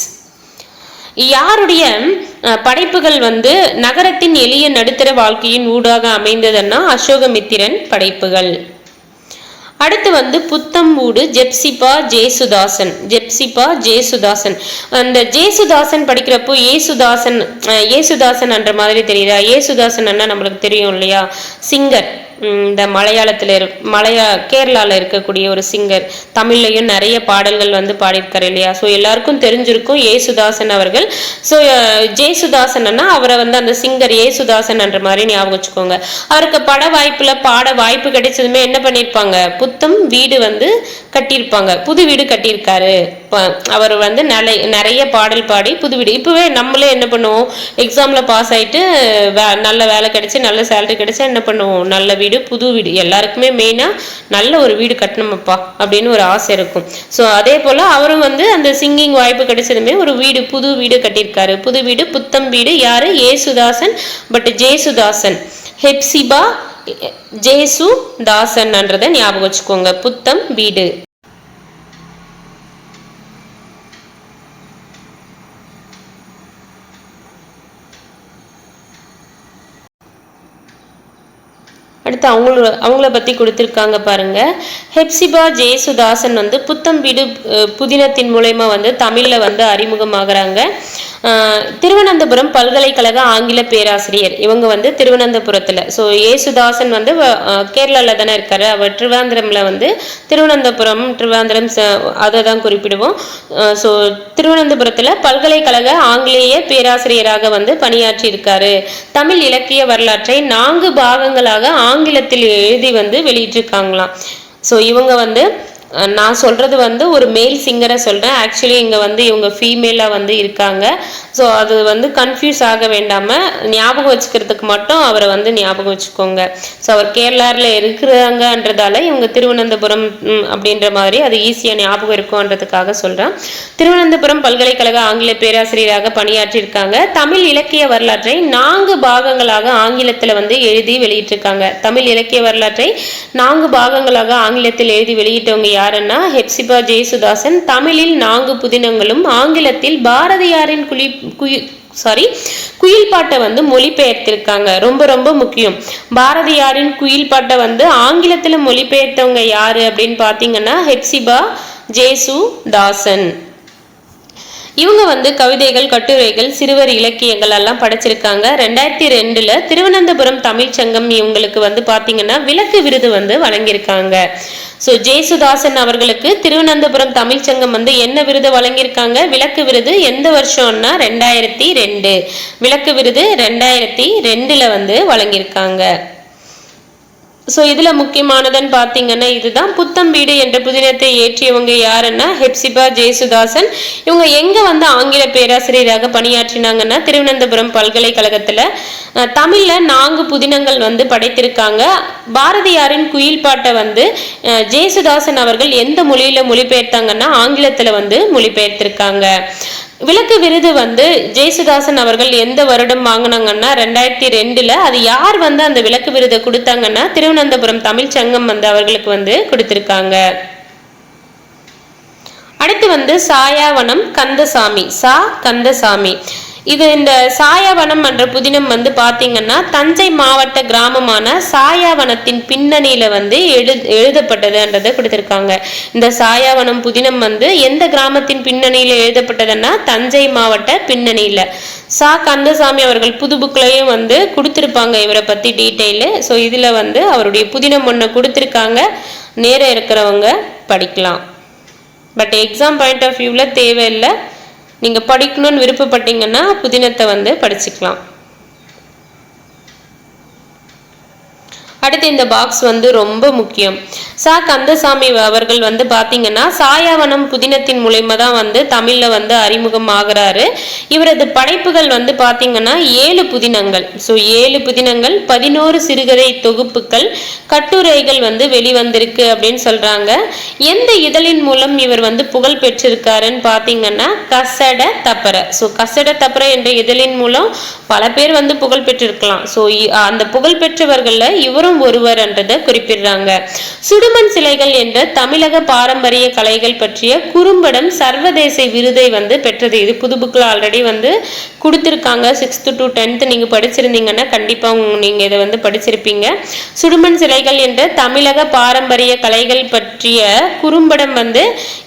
யாருடைய படைப்புகள் வந்து நகரத்தின் எளிய நடுத்தர வாழ்க்கையின் ஊடாக அமைந்ததுன்னா அசோகமித்திரன் படைப்புகள். அடுத்து வந்து புத்தம்பூடு ஜெப்சிபா ஜேசுதாசன். ஜெப்சிபா ஜேசுதாசன். அந்த ஜேசுதாசன் படிக்கிறப்போ ஏசுதாசன் என்ற மாதிரி தெரியுதா? ஏசுதாசன் நம்மளுக்கு தெரியும் இல்லையா, சிங்கர். இந்த கேரளாவில் இருக்கக்கூடிய ஒரு சிங்கர். தமிழ்லையும் நிறைய பாடல்கள் வந்து பாடியிருக்காரு இல்லையா. ஸோ எல்லாருக்கும் தெரிஞ்சிருக்கும் ஏசுதாசன் அவர்கள். ஸோ ஜேசுதாசன் அவரை வந்து அந்த சிங்கர் ஏசுதாசன் என்ற மாதிரி ஞாபகம் வச்சுக்கோங்க. அவருக்கு பாட வாய்ப்பு கிடைச்சதுமே என்ன பண்ணியிருப்பாங்க, புத்தம் வீடு வந்து கட்டியிருப்பாங்க, புது வீடு கட்டியிருக்காரு. அவர் வந்து நிறைய பாடல் பாடி புது வீடு. இப்பவே நம்மளே என்ன பண்ணுவோம், எக்ஸாம்ல பாஸ் ஆயிட்டு நல்ல வேலை கிடைச்சி நல்ல சேலரி கிடைச்சா என்ன பண்ணுவோம், நல்ல வீடு புது வீடு. எல்லாருக்குமே மெயினா நல்ல ஒரு வீடு கட்டணுமப்பா அப்படின்னு ஒரு ஆசை இருக்கும். ஸோ அதே போல அவரும் வந்து அந்த சிங்கிங் வாய்ப்பு கிடைச்சதுமே ஒரு வீடு புது வீடு கட்டியிருக்காரு. புது வீடு புத்தம் வீடு. யாரு? ஏசுதாசன். பட் ஜேசுதாசன் ஹெப்சிபா ஜேசுதாசன் என்றதை ஞாபகம் வச்சுக்கோங்க. புத்தம் வீடு. அடுத்து அவங்கள பற்றி கொடுத்துருக்காங்க பாருங்க. ஹெப்சிபா ஜேசுதாசன் வந்து புத்தம் வீடு புதினத்தின் மூலயமா வந்து தமிழில் வந்து அறிமுகமாகறாங்க. திருவனந்தபுரம் பல்கலைக்கழக ஆங்கில பேராசிரியர். இவங்க வந்து திருவனந்தபுரத்தில். ஸோ ஏசுதாசன் வந்து கேரளாவில் தானே இருக்காரு. அவர் திருவாந்திரமில் வந்து திருவனந்தபுரம் அதை தான் குறிப்பிடுவோம். ஸோ திருவனந்தபுரத்தில் பல்கலைக்கழக ஆங்கிலேய பேராசிரியராக வந்து பணியாற்றி இருக்காரு. தமிழ் இலக்கிய வரலாற்றை 4 பாகங்களாக ஆங்கிலத்தில் எழுதி வந்து வெளியிட்டிருக்காங்களாம். ஸோ இவங்க வந்து நான் சொல்றது வந்து ஒரு மேல் சிங்கரை சொல்றேன். ஆக்சுவலி இங்க வந்து இவங்க ஃபீமேலா வந்து இருக்காங்க. ஸோ அது வந்து கன்ஃபியூஸ் ஆக வேண்டாம ஞாபகம் வச்சுக்கிறதுக்கு மட்டும் அவரை வந்து ஞாபகம் வச்சுக்கோங்க. ஸோ அவர் கேரளாவில் இருக்கிறாங்கன்றதால இவங்க திருவனந்தபுரம் அப்படின்ற மாதிரி அது ஈஸியாக ஞாபகம் இருக்கும்ன்றதுக்காக சொல்றேன். திருவனந்தபுரம் பல்கலைக்கழக ஆங்கில பேராசிரியராக பணியாற்றியிருக்காங்க. தமிழ் இலக்கிய வரலாற்றை 4 பாகங்களாக ஆங்கிலத்தில் வந்து எழுதி வெளியிட்டிருக்காங்க. தமிழ் இலக்கிய வரலாற்றை 4 பாகங்களாக ஆங்கிலத்தில் எழுதி வெளியிட்டவங்க யாருன்னா ஹெப்சிபா ஜேசுதாசன். தமிழில் 4 புதினங்களும் ஆங்கிலத்தில் பாரதியாரின் குயில் பாட்டை வந்து மொழிபெயர்த்திருக்காங்க. ரொம்ப ரொம்ப முக்கியம். பாரதியாரின் குயில் பாட்டை வந்து ஆங்கிலத்துல மொழிபெயர்த்தவங்க யாரு அப்படின்னு பாத்தீங்கன்னா ஹெப்சிபா ஜேசுதாசன். இவங்க வந்து கவிதைகள், கட்டுரைகள், சிறுவர் இலக்கியங்கள் எல்லாம் படைச்சிருக்காங்க. 2002 திருவனந்தபுரம் தமிழ்ச்சங்கம் இவங்களுக்கு வந்து பாத்தீங்கன்னா விளக்கு விருது வந்து வழங்கியிருக்காங்க. ஸோ ஜேசுதாசன் அவர்களுக்கு திருவனந்தபுரம் தமிழ்ச்சங்கம் வந்து என்ன விருது வழங்கியிருக்காங்க? விளக்கு விருது. எந்த வருஷம்னா 2002. விளக்கு விருது 2002 வந்து வழங்கியிருக்காங்க. ஸோ இதில் முக்கியமானதுன்னு பார்த்தீங்கன்னா இதுதான். புத்தம் வீடு என்ற புதினத்தை ஏற்றியவங்க யாருன்னா ஹெப்சிபா ஜேசுதாசன். இவங்க எங்கே வந்து ஆங்கில பேராசிரியராக பணியாற்றினாங்கன்னா திருவனந்தபுரம் பல்கலைக்கழகத்தில். தமிழில் 4 புதினங்கள் வந்து படைத்திருக்காங்க. பாரதியாரின் குயில் பாட்டை வந்து ஜேசுதாசன் அவர்கள் எந்த மொழியில் மொழிபெயர்த்தாங்கன்னா ஆங்கிலத்தில் வந்து மொழிபெயர்த்திருக்காங்க. விளக்கு விருது வந்து ஜேசுதாசன் அவர்கள் எந்த வருடம் வாங்கினாங்கன்னா 2002. அது யார் வந்து அந்த விளக்கு விருதை கொடுத்தாங்கன்னா திருவனந்தபுரம் தமிழ்ச்சங்கம் வந்து அவர்களுக்கு வந்து கொடுத்திருக்காங்க. அடுத்து வந்து சாயாவனம் கந்தசாமி. கந்தசாமி. இது இந்த சாயாவனம் என்ற புதினம் வந்து பாத்தீங்கன்னா தஞ்சை மாவட்ட கிராமமான சாயாவனத்தின் பின்னணியில வந்து எழுதப்பட்டதுன்றதை கொடுத்திருக்காங்க. இந்த சாயாவனம் புதினம் வந்து எந்த கிராமத்தின் பின்னணியில எழுதப்பட்டதுன்னா தஞ்சை மாவட்ட பின்னணியில. கந்தசாமி அவர்கள் புது புக்லையும் வந்து கொடுத்திருப்பாங்க இவரை பத்தி டீட்டெயிலு. ஸோ இதுல வந்து அவருடைய புதினம் ஒன்று கொடுத்திருக்காங்க. நேரம் இருக்கிறவங்க படிக்கலாம். பட் எக்ஸாம் பாயிண்ட் ஆஃப் வியூல தேவையில்லை. நீங்கள் படிக்கணும்னு விருப்பப்பட்டீங்கன்னா புதினத்தை வந்து படிச்சுக்கலாம். அடுத்து இந்த பாக்ஸ் வந்து ரொம்ப முக்கியம். சா கந்தசாமி அவர்கள் வந்து பாத்தீங்கன்னா சாயாவனம் புதினத்தின் மூலமா தான் வந்து தமிழ்ல வந்து அறிமுகம் ஆகிறாரு. இவரது படைப்புகள் வந்து பாத்தீங்கன்னா 7 புதினங்கள். 7 புதினங்கள், 11 சிறுகதை தொகுப்புகள், கட்டுரைகள் வந்து வெளிவந்திருக்கு அப்படின்னு சொல்றாங்க. எந்த இதழின் மூலம் இவர் வந்து புகழ் பெற்றிருக்காருன்னு பாத்தீங்கன்னா கசட தப்பர. கசட தப்பர என்ற இதழின் மூலம் பல பேர் வந்து புகழ் பெற்றிருக்கலாம். அந்த புகழ் பெற்றவர்கள்ல இவரும் ஒருவர் என்றதை குறிப்பிடுறாங்க. சுடுமண் சிலைகள் என்ற தமிழக பாரம்பரிய கலைகள் பற்றிய குறும்படம் சர்வதேச விருதை வந்து பெற்றது. இது புது புக்ல ஆல்ரெடி வந்து கொடுத்திருக்காங்க. 6th to 10th நீங்க படிச்சிருந்தீங்கன்னா கண்டிப்பா நீங்க இதை வந்து படிச்சிருப்பீங்க. சுடுமண் சிலைகள் என்ற தமிழக பாரம்பரிய கலைகள் பற்றிய குறும்படம் வந்து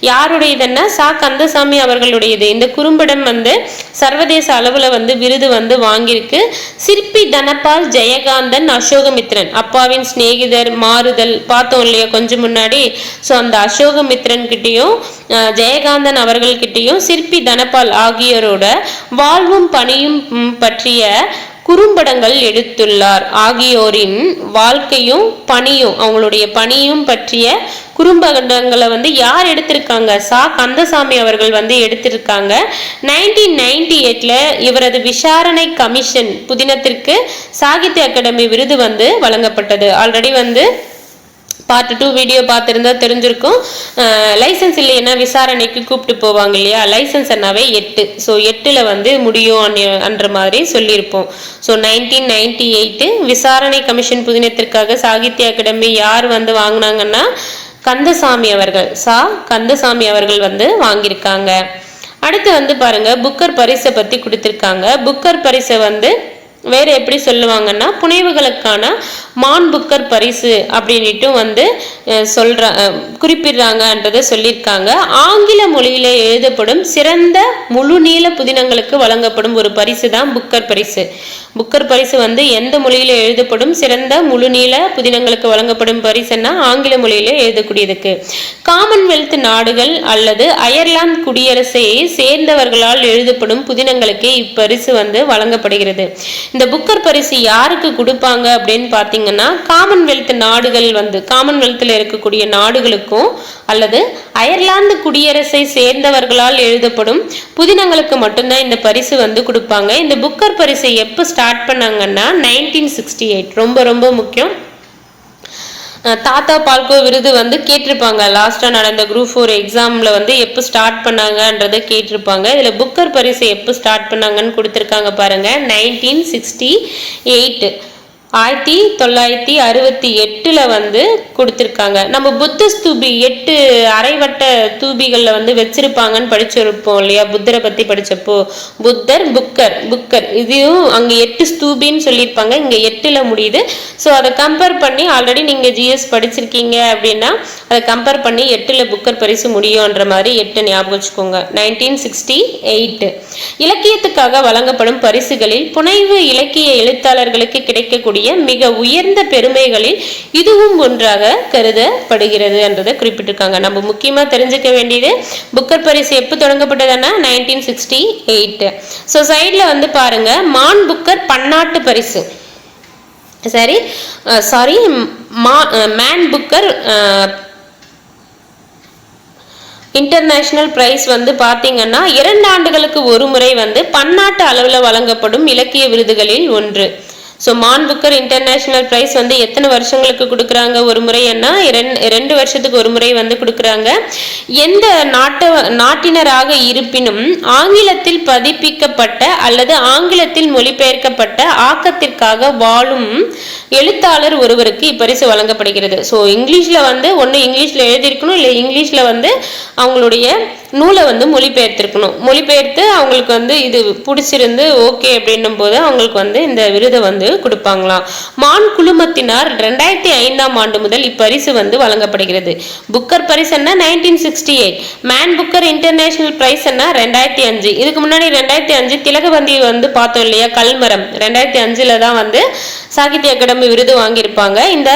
யாருடையதுன்னா சா கந்தசாமி அவர்களுடையது. இந்த குறும்படம் வந்து சர்வதேச அளவுல வந்து விருது வந்து வாங்கியிருக்கு. சிற்பி தனபால் ஜெயகாந்தன் அசோகமித்ரன் அப்பாவின் சிநேகிதர் மாறுதல் பார்த்தோம் இல்லையா கொஞ்சம் முன்னாடி. அந்த அசோகமித்ரன் கிட்டையும் ஜெயகாந்தன் அவர்கள்கிட்டையும் சிற்பி தனபால் ஆகியோரோட வாழ்வும் பணியும் பற்றிய குறும்படங்கள் எடுத்துள்ளார். ஆகியோரின் வாழ்க்கையும் பணியும் அவங்களுடைய பணியும் பற்றிய குறும்படங்களை வந்து யார் எடுத்திருக்காங்க? சா கந்தசாமி அவர்கள் வந்து எடுத்திருக்காங்க. 1998ல இவரது விசாரணை கமிஷன் புதினத்திற்கு சாகித்ய அகாடமி விருது வந்து வழங்கப்பட்டது. ஆல்ரெடி வந்து பார்ட் 2 வீடியோ பார்த்துருந்தா தெரிஞ்சிருக்கும். லைசன்ஸ் இல்லைன்னா விசாரணைக்கு கூப்பிட்டு போவாங்க இல்லையா, லைசன்ஸ் என்னாவே 8. 8ல் வந்து முடியும் என்ற மாதிரி சொல்லியிருப்போம். 1998 விசாரணை கமிஷன் புதினத்திற்காக சாகித்ய அகாடமி யார் வந்து வாங்கினாங்கன்னா கந்தசாமி அவர்கள், சா கந்தசாமி அவர்கள் வந்து வாங்கியிருக்காங்க. அடுத்து வந்து பாருங்க புக்கர் பரிசை பத்தி கொடுத்திருக்காங்க. புக்கர் பரிசை வந்து வேற எப்படி சொல்லுவாங்கன்னா புனைவுகளுக்கான மான் புக்கர் பரிசு அப்படின்ட்டு வந்து குறிப்பிடுறாங்கன்றதை சொல்லியிருக்காங்க. ஆங்கில மொழியில எழுதப்படும் சிறந்த முழு நீள புதினங்களுக்கு வழங்கப்படும் ஒரு பரிசு தான் புக்கர் பரிசு. புக்கர் பரிசு வந்து எந்த மொழியில எழுதப்படும் சிறந்த முழு நீள புதினங்களுக்கு வழங்கப்படும் பரிசுன்னா ஆங்கில மொழியில எழுதக்கூடியதுக்கு. காமன்வெல்த் நாடுகள் அல்லது அயர்லாந்து குடியரசை சேர்ந்தவர்களால் எழுதப்படும் புதினங்களுக்கு இப்பரிசு வந்து வழங்கப்படுகிறது. இந்த புக்கர் பரிசு யாருக்கு கொடுப்பாங்க அப்படின்னு பாத்தீங்கன்னா காமன்வெல்த் நாடுகள் வந்து காமன்வெல்த்ல இருக்கக்கூடிய நாடுகளுக்கும் அல்லது அயர்லாந்து குடியரசை சேர்ந்தவர்களால் எழுதப்படும் புதினங்களுக்கு மட்டும்தான் இந்த பரிசு வந்து கொடுப்பாங்க. இந்த புக்கர் பரிசை எப்போ ஸ்டார்ட் பண்ணாங்கன்னா 1968. ரொம்ப ரொம்ப முக்கியம். தாத்தா பால்கோ விருது வந்து கேட்டிருப்பாங்க. லாஸ்டா நடந்த குரூப் 4 எக்ஸாம்ல வந்து எப்போ ஸ்டார்ட் பண்ணாங்கன்றதை கேட்டிருப்பாங்க. இதுல புக்கர் பரிசு எப்போ ஸ்டார்ட் பண்ணாங்கன்னு கொடுத்திருக்காங்க பாருங்க. 1968 1968ல் வந்து கொடுத்துருக்காங்க. நம்ம புத்த ஸ்தூபி 8 அரைவட்ட தூபிகள்ல வந்து வச்சிருப்பாங்கன்னு படிச்சிருப்போம் இல்லையா, புத்தரை பத்தி படிச்சப்போ. புத்தர் புக்கர் இதையும் அங்க 8 ஸ்தூபின்னு சொல்லியிருப்பாங்க, இங்க 8ல் முடியுது. அதை கம்பேர் பண்ணி ஆல்ரெடி நீங்க ஜிஎஸ் படிச்சிருக்கீங்க அப்படின்னா அதை கம்பேர் பண்ணி 8ல் புக்கர் பரிசு முடியும்ன்ற மாதிரி 8 ஞாபகம் வச்சுக்கோங்க. 1968 இலக்கியத்துக்காக வழங்கப்படும் பரிசுகளில் புனைவு இலக்கிய எழுத்தாளர்களுக்கு கிடைக்கக்கூடிய மிக உயர்ந்த பெருமைகளில் இதுவும் ஒன்றாக கருதப்படுகிறது என்றதை குறிப்பிட்டிருக்காங்க. நம்ம முக்கியமா தெரிஞ்சுக்க வேண்டியது புக்கர் பரிசு எப்போ தொடங்கப்பட்டதுன்னா 1968. சைட்ல வந்து பாருங்க மான் புக்கர் பன்னாட்டு பரிசு, மேன் புக்கர் இன்டர்நேஷனல் பிரைஸ் வந்து பாத்தீங்கன்னா 2 ஆண்டுகளுக்கு ஒரு முறை வந்து பன்னாட்டு அளவில் வழங்கப்படும் இலக்கிய விருதுகளில் ஒன்று. மான் புக்கர் இன்டர்நேஷனல் பிரைஸ் வந்து எத்தனை வருஷங்களுக்கு கொடுக்குறாங்க ஒரு முறைன்னா 2 வருஷத்துக்கு ஒரு முறை வந்து கொடுக்குறாங்க. எந்த நாட்டினராக இருப்பினும் ஆங்கிலத்தில் பதிப்பிக்கப்பட்ட அல்லது ஆங்கிலத்தில் மொழிபெயர்க்கப்பட்ட ஆக்கத்திற்காக வாழும் எழுத்தாளர் ஒருவருக்கு இப்பரிசு வழங்கப்படுகிறது. இங்கிலீஷ்ல வந்து ஒன்று இங்கிலீஷ்ல எழுதியிருக்கணும், இல்லை இங்கிலீஷ்ல வந்து அவங்களுடைய நூலை வந்து மொழிபெயர்த்திருக்கணும். மொழிபெயர்த்து அவங்களுக்கு வந்து இது பிடிச்சிருந்து ஓகே அப்படின்னும் போது அவங்களுக்கு வந்து இந்த விருதை வந்து கொடுப்பாங்களாம். மான் குழுமத்தினார் 2005ஆம் ஆண்டு முதல் இப்பரிசு வந்து வழங்கப்படுகிறது. புக்கர் பரிசுன்னா 1968, மேன் புக்கர் இன்டர்நேஷனல் பிரைஸ் 2005. இதுக்கு முன்னாடி 2005 திலகவந்தி வந்து பார்த்தோம் இல்லையா, கல்மரம் 2005ல் தான் வந்து சாகித்ய அகாடமி விருது வாங்கியிருப்பாங்க. இந்த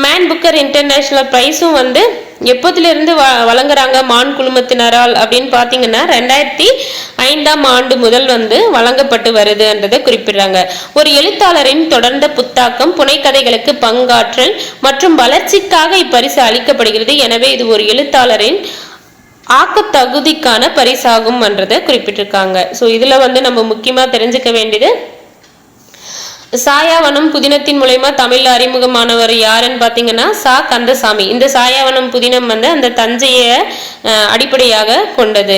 மேன் புக்கர் இன்டர்நேஷனல் பிரைஸும் வந்து எப்போதிலிருந்து வழங்குறாங்க மான் குழுமத்தினரால் அப்படின்னு பாத்தீங்கன்னா 2005ஆம் ஆண்டு முதல் வந்து வழங்கப்பட்டு வருதுன்றதை குறிப்பிடுறாங்க. ஒரு எழுத்தாளரின் தொடர்ந்த புத்தாக்கம், புனைக்கதைகளுக்கு பங்காற்றல் மற்றும் வளர்ச்சிக்காக இப்பரிசு அளிக்கப்படுகிறது. எனவே இது ஒரு எழுத்தாளரின் ஆக்க தகுதிக்கான பரிசாகும் என்றதை குறிப்பிட்டிருக்காங்க. ஸோ இதுல வந்து நம்ம முக்கியமா தெரிஞ்சுக்க வேண்டியது, சாயாவனம் புதினத்தின் மூலமா தமிழ்ல அறிமுகமானவர் யாருன்னு பாத்தீங்கன்னா சா கந்தசாமி. இந்த சாயாவனம் புதினம் வந்து அந்த தஞ்சையை அடிப்படையாக கொண்டது.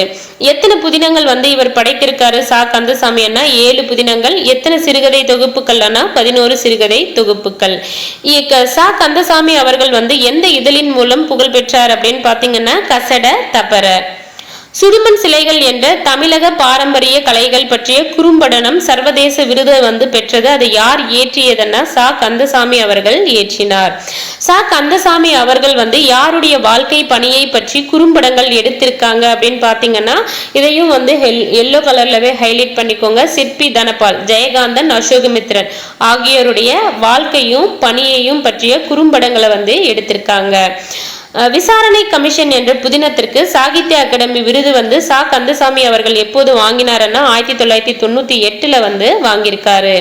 எத்தனை புதினங்கள் வந்து இவர் படைத்திருக்காரு சா கந்தசாமி அண்ணா? 7 புதினங்கள். எத்தனை சிறுகதை தொகுப்புகள்னா 11 சிறுகதை தொகுப்புகள். சா கந்தசாமி அவர்கள் வந்து எந்த இதழின் மூலம் புகழ் பெற்றார் அப்படின்னு பாத்தீங்கன்னா கசட தப்பர. சுடுமண் சிலைகள் என்ற தமிழக பாரம்பரிய கலைகள் பற்றிய குறும்படனம் சர்வதேச விருதை வந்து பெற்றது. அதை யார் இயற்றியதுன்னா சா கந்தசாமி அவர்கள் இயற்றினார். சா கந்தசாமி அவர்கள் வந்து யாருடைய வாழ்க்கை பணியை பற்றி குறும்படங்கள் எடுத்திருக்காங்க அப்படின்னு பாத்தீங்கன்னா, இதையும் வந்து எல்லோ கலர்லவே ஹைலைட் பண்ணிக்கோங்க. சிற்பி தனபால், ஜெயகாந்தன், அசோகமித்ரன் ஆகியோருடைய வாழ்க்கையும் பணியையும் பற்றிய குறும்படங்களை வந்து எடுத்திருக்காங்க. விசாரணை கமிஷன் என்ற புதினத்திற்கு சாகித்ய அகாடமி விருது வந்து சா கந்தசாமி அவர்கள் எப்போது வாங்கினாருன்னா 1998 வந்து வாங்கியிருக்காரு.